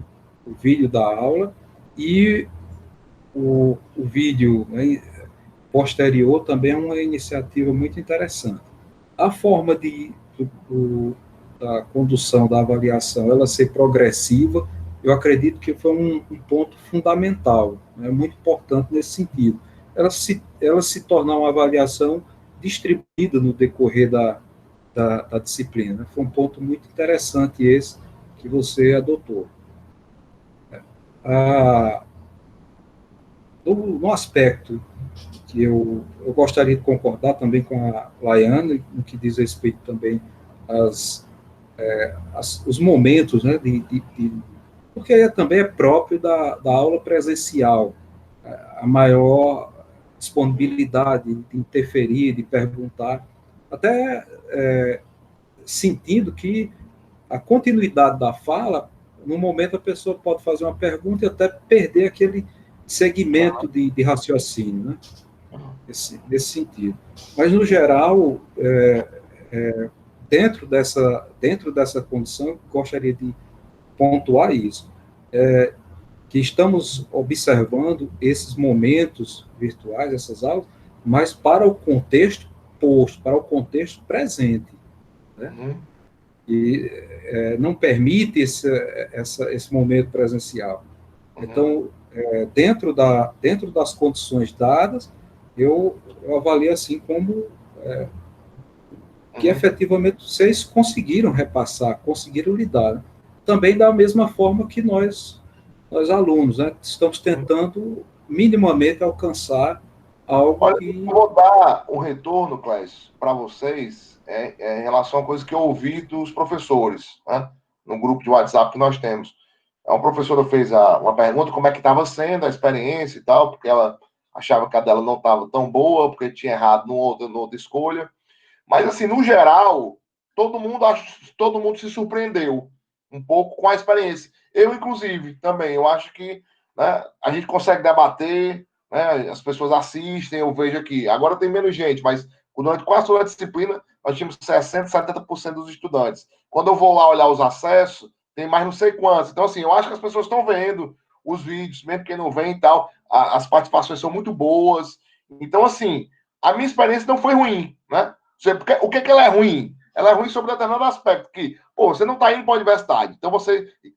Speaker 3: vídeo da aula e o vídeo, né, posterior também é uma iniciativa muito interessante. A forma da condução da avaliação, ela ser progressiva, eu acredito que foi um ponto fundamental, né, muito importante nesse sentido. Ela se tornar uma avaliação distribuída no decorrer da disciplina. Né. Foi um ponto muito interessante esse que você adotou. Ah, no aspecto que eu gostaria de concordar também com a Laiane, no que diz respeito também os momentos, né, porque também é próprio da aula presencial, a maior disponibilidade de interferir, de perguntar, até sentindo que a continuidade da fala, no momento a pessoa pode fazer uma pergunta e até perder aquele segmento de raciocínio, né? Nesse sentido. Mas, no geral, dentro dessa condição, eu gostaria de pontuar isso, que estamos observando esses momentos virtuais, essas aulas, mas para o contexto posto, para o contexto presente, né?
Speaker 1: Uhum.
Speaker 3: E não permite esse momento presencial.
Speaker 1: Uhum.
Speaker 3: Então, dentro das condições dadas, eu avalio assim como que efetivamente vocês conseguiram repassar, conseguiram lidar. Né? Também da mesma forma que nós alunos, né, estamos tentando minimamente alcançar algo
Speaker 1: Olha,
Speaker 3: que...
Speaker 1: eu vou dar um retorno, Clécio, para vocês, em relação a coisa que eu ouvi dos professores, né, no grupo de WhatsApp que nós temos. Uma professora fez uma pergunta como é que estava sendo a experiência e tal, porque ela achava que a dela não estava tão boa, porque tinha errado numa outra escolha. Mas, assim, no geral, todo mundo se surpreendeu um pouco com a experiência. Eu, inclusive, também. Eu acho que, né, a gente consegue debater, né, as pessoas assistem, eu vejo aqui. Agora tem menos gente, mas durante quase toda a disciplina, nós tínhamos 60%, 70% dos estudantes. Quando eu vou lá olhar os acessos, tem mais não sei quantos. Então, assim, eu acho que as pessoas estão vendo os vídeos, mesmo quem não vem e tal, as participações são muito boas. Então, assim, a minha experiência não foi ruim, né? O que ela é ruim? Ela é ruim sobre determinado aspecto, que, pô, você não está indo para a universidade, então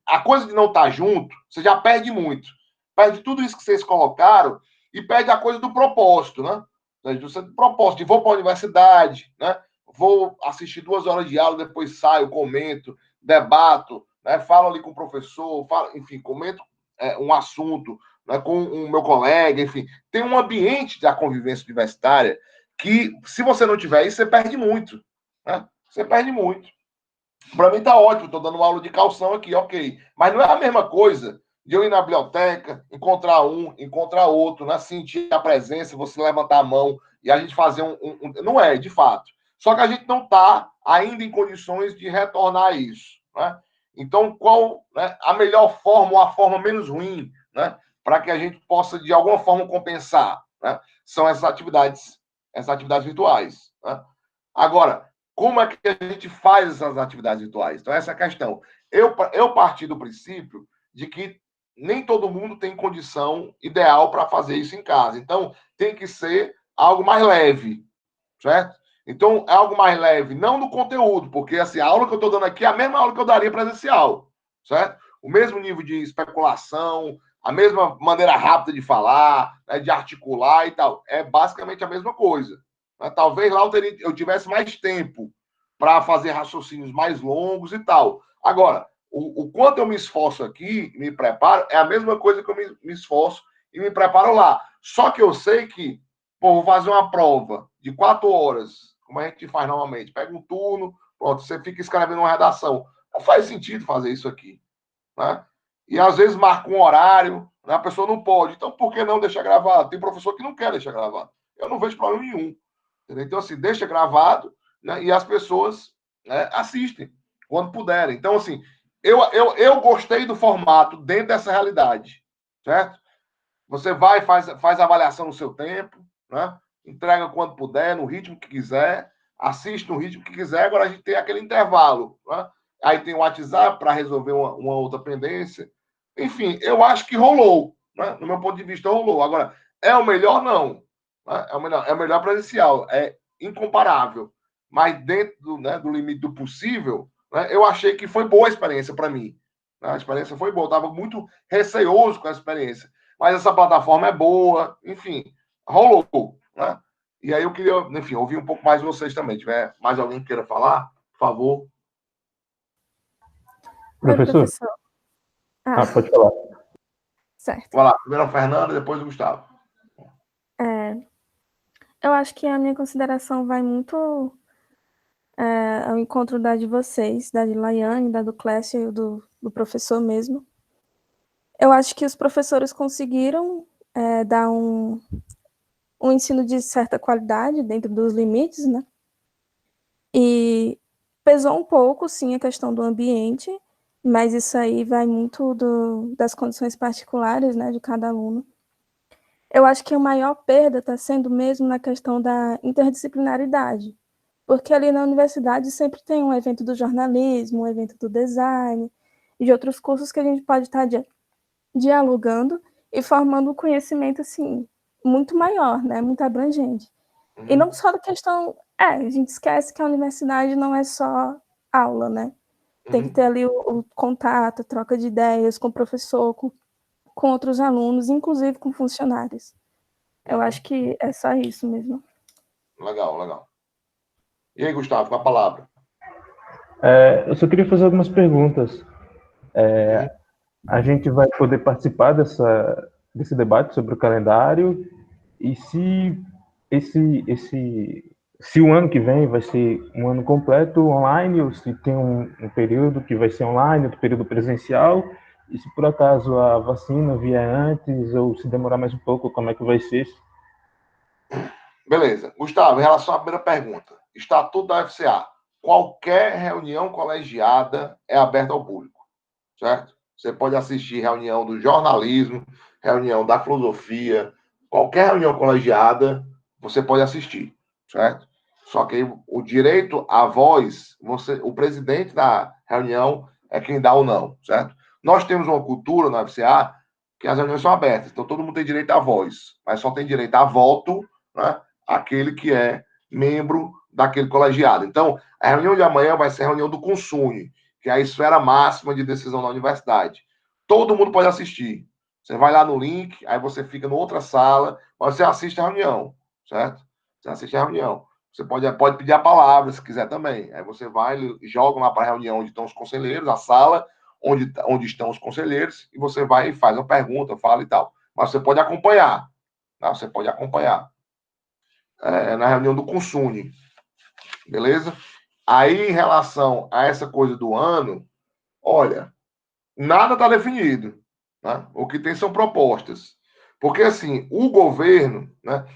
Speaker 1: a coisa de não estar junto, você já perde muito. Perde tudo isso que vocês colocaram e perde a coisa do propósito, né? Do propósito de vou para a universidade, né? Vou assistir 2 horas de aula, depois saio, comento, debato, né? Falo ali com o professor, enfim, comento um assunto, né, com o meu colega, enfim. Tem um ambiente da convivência universitária que, se você não tiver isso, você perde muito. Né? Você perde muito. Para mim tá ótimo, estou dando uma aula de calção aqui, ok. Mas não é a mesma coisa de eu ir na biblioteca, encontrar um, encontrar outro, né? Sentir a presença, você levantar a mão e a gente fazer Não é, de fato. Só que a gente não está ainda em condições de retornar a isso. Né? Então, qual, né, a melhor forma ou a forma menos ruim, né, para que a gente possa, de alguma forma, compensar? Né? São essas atividades virtuais. Né? Agora, como é que a gente faz essas atividades virtuais? Então, essa é a questão. Eu parti do princípio de que nem todo mundo tem condição ideal para fazer isso em casa. Então, tem que ser algo mais leve, certo? Então, é algo mais leve, não no conteúdo, porque assim, a aula que eu estou dando aqui é a mesma aula que eu daria presencial, certo? O mesmo nível de especulação, a mesma maneira rápida de falar, né, de articular e tal. É basicamente a mesma coisa. Né? Talvez lá eu tivesse mais tempo para fazer raciocínios mais longos e tal. Agora, o quanto eu me esforço aqui, me preparo, é a mesma coisa que eu me esforço e me preparo lá. Só que eu sei que, pô, vou fazer uma prova de 4 horas, como a gente faz normalmente. Pega um turno, pronto, você fica escrevendo uma redação. Não faz sentido fazer isso aqui. Né? E às vezes marca um horário, né? A pessoa não pode. Então, por que não deixar gravado? Tem professor que não quer deixar gravado. Eu não vejo problema nenhum. Entendeu? Então, assim, deixa gravado, né? E as pessoas, né, assistem quando puderem. Então, assim, eu gostei do formato dentro dessa realidade, certo? Você vai, faz a avaliação no seu tempo, né? Entrega quando puder, no ritmo que quiser, assiste no ritmo que quiser. Agora a gente tem aquele intervalo, né? Aí tem o WhatsApp para resolver uma outra pendência. Enfim, eu acho que rolou, né? No meu ponto de vista, rolou. Agora, é o melhor? Não. Né? É o melhor presencial, é incomparável. Mas dentro do limite do possível, né, eu achei que foi boa a experiência para mim. Né? A experiência foi boa, eu estava muito receoso com a experiência. Mas essa plataforma é boa, enfim, rolou. Né? E aí eu queria, enfim, ouvir um pouco mais de vocês também. Se tiver mais alguém que queira falar, por favor.
Speaker 5: Oi,
Speaker 6: Professor?
Speaker 5: professor.
Speaker 6: Pode falar.
Speaker 5: Certo.
Speaker 1: Vai lá, primeiro a Fernanda, depois o Gustavo.
Speaker 5: Eu acho que a minha consideração vai muito ao encontro da de vocês, da de Laiane, da do Clécio e do professor mesmo. Eu acho que os professores conseguiram dar um ensino de certa qualidade dentro dos limites, né? E pesou um pouco, sim, a questão do ambiente, mas isso aí vai muito das condições particulares, né, de cada aluno. Eu acho que a maior perda está sendo mesmo na questão da interdisciplinaridade, porque ali na universidade sempre tem um evento do jornalismo, um evento do design, e de outros cursos que a gente pode estar dialogando e formando um conhecimento, assim, muito maior, né, muito abrangente.
Speaker 1: Uhum.
Speaker 5: E não só da questão... a gente esquece que a universidade não é só aula, né? Tem que ter ali o contato, a troca de ideias com o professor, com outros alunos, inclusive com funcionários. Eu acho que é só isso mesmo.
Speaker 1: Legal, legal. E aí, Gustavo, com a palavra.
Speaker 6: Eu só queria fazer algumas perguntas. A gente vai poder participar desse debate sobre o calendário e se o ano que vem vai ser um ano completo online ou se tem um período que vai ser online, outro período presencial, e se por acaso a vacina vier antes ou se demorar mais um pouco, como é que vai ser?
Speaker 1: Beleza. Gustavo, em relação à primeira pergunta, Estatuto da UFCA, qualquer reunião colegiada é aberta ao público, certo? Você pode assistir reunião do jornalismo, reunião da filosofia, qualquer reunião colegiada, você pode assistir, certo? Só que o direito à voz, o presidente da reunião é quem dá ou não, certo? Nós temos uma cultura na UFCA que as reuniões são abertas. Então, todo mundo tem direito à voz, mas só tem direito a voto, né, aquele que é membro daquele colegiado. Então, a reunião de amanhã vai ser a reunião do CONSUNE, que é a esfera máxima de decisão da universidade. Todo mundo pode assistir. Você vai lá no link, aí você fica em outra sala, mas você assiste a reunião, certo? Você assiste a reunião. Você pode pedir a palavra, se quiser também. Aí você vai, joga lá para a reunião onde estão os conselheiros, a sala onde estão os conselheiros, e você vai e faz uma pergunta, fala e tal. Mas você pode acompanhar. Tá? Você pode acompanhar. Na reunião do CONSUNE. Beleza? Aí, em relação a essa coisa do ano, olha, nada está definido. Né? O que tem são propostas. Porque, assim, o governo, né,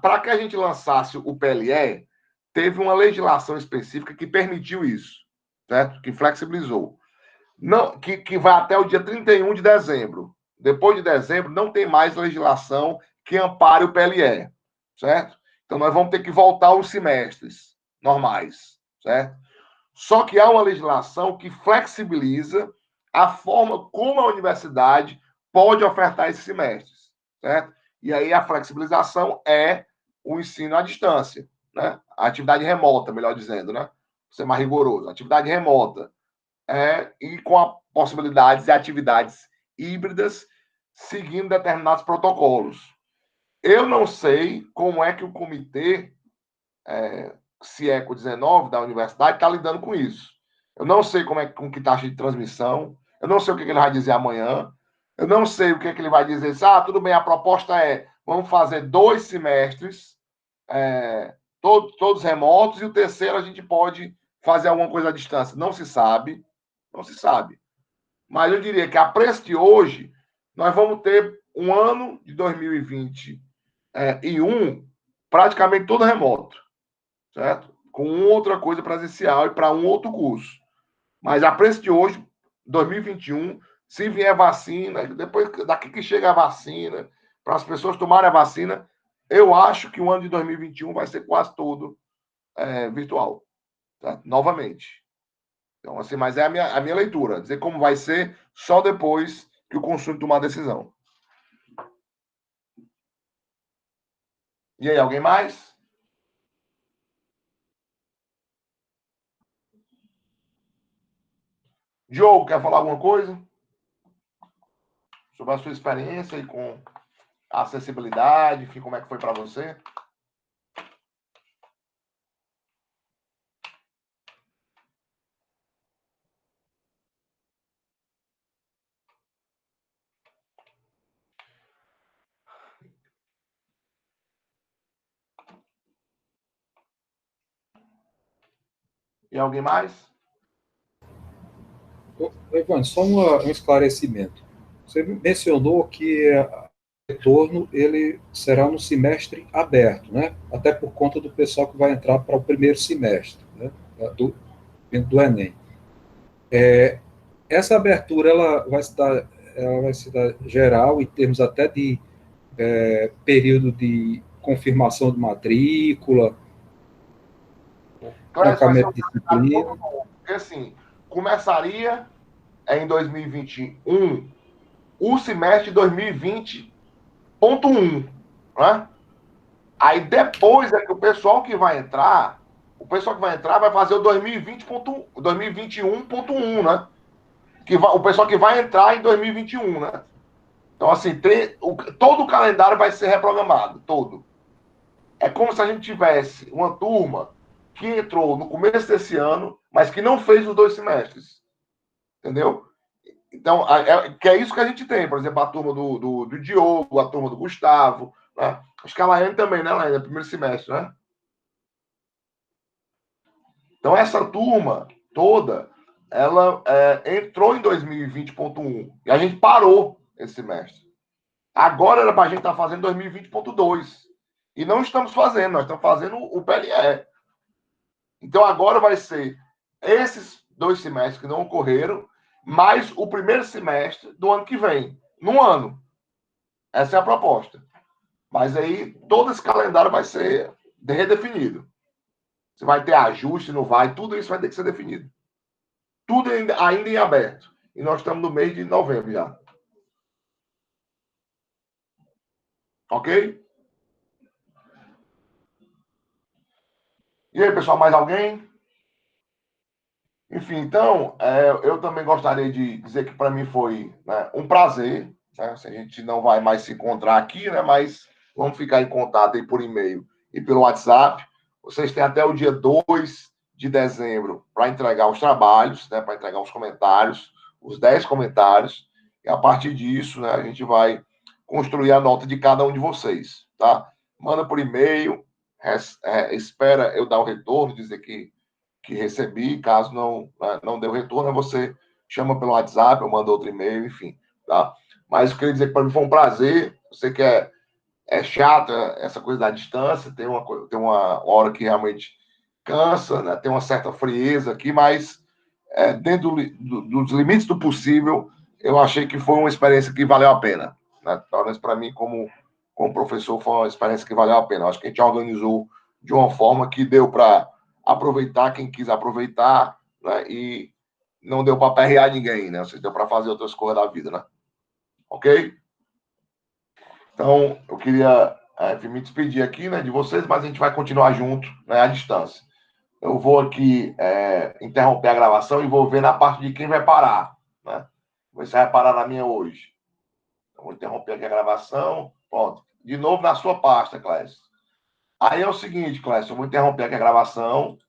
Speaker 1: para que a gente lançasse o PLE, teve uma legislação específica que permitiu isso, certo? Que flexibilizou. Não, que vai até o dia 31 de dezembro. Depois de dezembro, não tem mais legislação que ampare o PLE, certo? Então, nós vamos ter que voltar aos semestres normais, certo? Só que há uma legislação que flexibiliza a forma como a universidade pode ofertar esses semestres, certo? E aí a flexibilização é o ensino à distância, né? A atividade remota, melhor dizendo, né? Pra ser mais rigoroso. A atividade remota e com a possibilidade de atividades híbridas seguindo determinados protocolos. Eu não sei como é que o comitê CIECO 19 da universidade está lidando com isso. Eu não sei com que taxa de transmissão, eu não sei o que ele vai dizer amanhã, eu não sei o que ele vai dizer. Tudo bem, a proposta vamos fazer 2 semestres, todos remotos, e o terceiro a gente pode fazer alguma coisa à distância. Não se sabe, não se sabe. Mas eu diria que a preço de hoje, nós vamos ter um ano de 2021 praticamente todo remoto, certo? Com outra coisa presencial e para um outro curso. Mas a preço de hoje, 2021, se vier vacina, depois daqui que chega a vacina, para as pessoas tomarem a vacina, eu acho que o ano de 2021 vai ser quase todo virtual, tá? Novamente. Então, assim, mas é a minha leitura. Dizer como vai ser só depois que o consumo tomar a decisão. E aí, alguém mais? Diogo, quer falar alguma coisa? Sobre a sua experiência e com a acessibilidade, enfim, como é que foi para você? E alguém mais?
Speaker 3: Evandro, só um esclarecimento. Você mencionou que o retorno ele será no semestre aberto, né? Até por conta do pessoal que vai entrar para o primeiro semestre, né? do Enem. Essa abertura ela vai se dar geral em termos até de período de confirmação de matrícula, trancamento de disciplina.
Speaker 1: Porque assim, começaria em 2021 o semestre 2020.1, né? Aí depois é que o pessoal que vai entrar vai fazer o 2021.1, né? O pessoal que vai entrar em 2021, né? Então, assim, todo o calendário vai ser reprogramado, todo. É como se a gente tivesse uma turma que entrou no começo desse ano, mas que não fez os 2 semestres. Entendeu? Então, que é isso que a gente tem. Por exemplo, a turma do Diogo, a turma do Gustavo, né? Acho que a Laiane também, né, Laiane? É primeiro semestre, né? Então, essa turma toda, ela entrou em 2020.1 e a gente parou esse semestre. Agora era para a gente estar fazendo 2020.2 e não estamos fazendo, nós estamos fazendo o PLE. Então, agora vai ser esses 2 semestres que não ocorreram, mais o primeiro semestre do ano que vem, num ano. Essa é a proposta. Mas aí, todo esse calendário vai ser redefinido. Você vai ter ajuste, não vai, tudo isso vai ter que ser definido. Tudo ainda em aberto. E nós estamos no mês de novembro já. Ok? E aí, pessoal, mais alguém? Enfim, então, eu também gostaria de dizer que para mim foi, né, um prazer, né? A gente não vai mais se encontrar aqui, né, mas vamos ficar em contato aí por e-mail e pelo WhatsApp. Vocês têm até o dia 2 de dezembro para entregar os trabalhos, né, para entregar os comentários, os 10 comentários, e a partir disso, né, a gente vai construir a nota de cada um de vocês, tá? Manda por e-mail, espera eu dar o retorno, dizer que recebi, caso não deu retorno, você chama pelo WhatsApp, eu mando outro e-mail, enfim, tá? Mas eu queria dizer que para mim foi um prazer. Eu sei que é chata essa coisa da distância, tem uma hora que realmente cansa, né? Tem uma certa frieza aqui, mas dentro dos limites do possível, eu achei que foi uma experiência que valeu a pena, né? Pelo menos para mim, como professor, foi uma experiência que valeu a pena. Eu acho que a gente organizou de uma forma que deu para aproveitar quem quis aproveitar, né? E não deu para aperrear ninguém, né? Ou seja, deu para fazer outras coisas da vida, né? Ok? Então, eu queria me despedir aqui, né, de vocês, mas a gente vai continuar junto, né, à distância. Eu vou aqui interromper a gravação e vou ver na parte de quem vai parar, né? Você vai parar na minha hoje. Eu vou interromper aqui a gravação. Pronto. De novo na sua pasta, Clécio. Aí é o seguinte, Clécio, eu vou interromper aqui a gravação.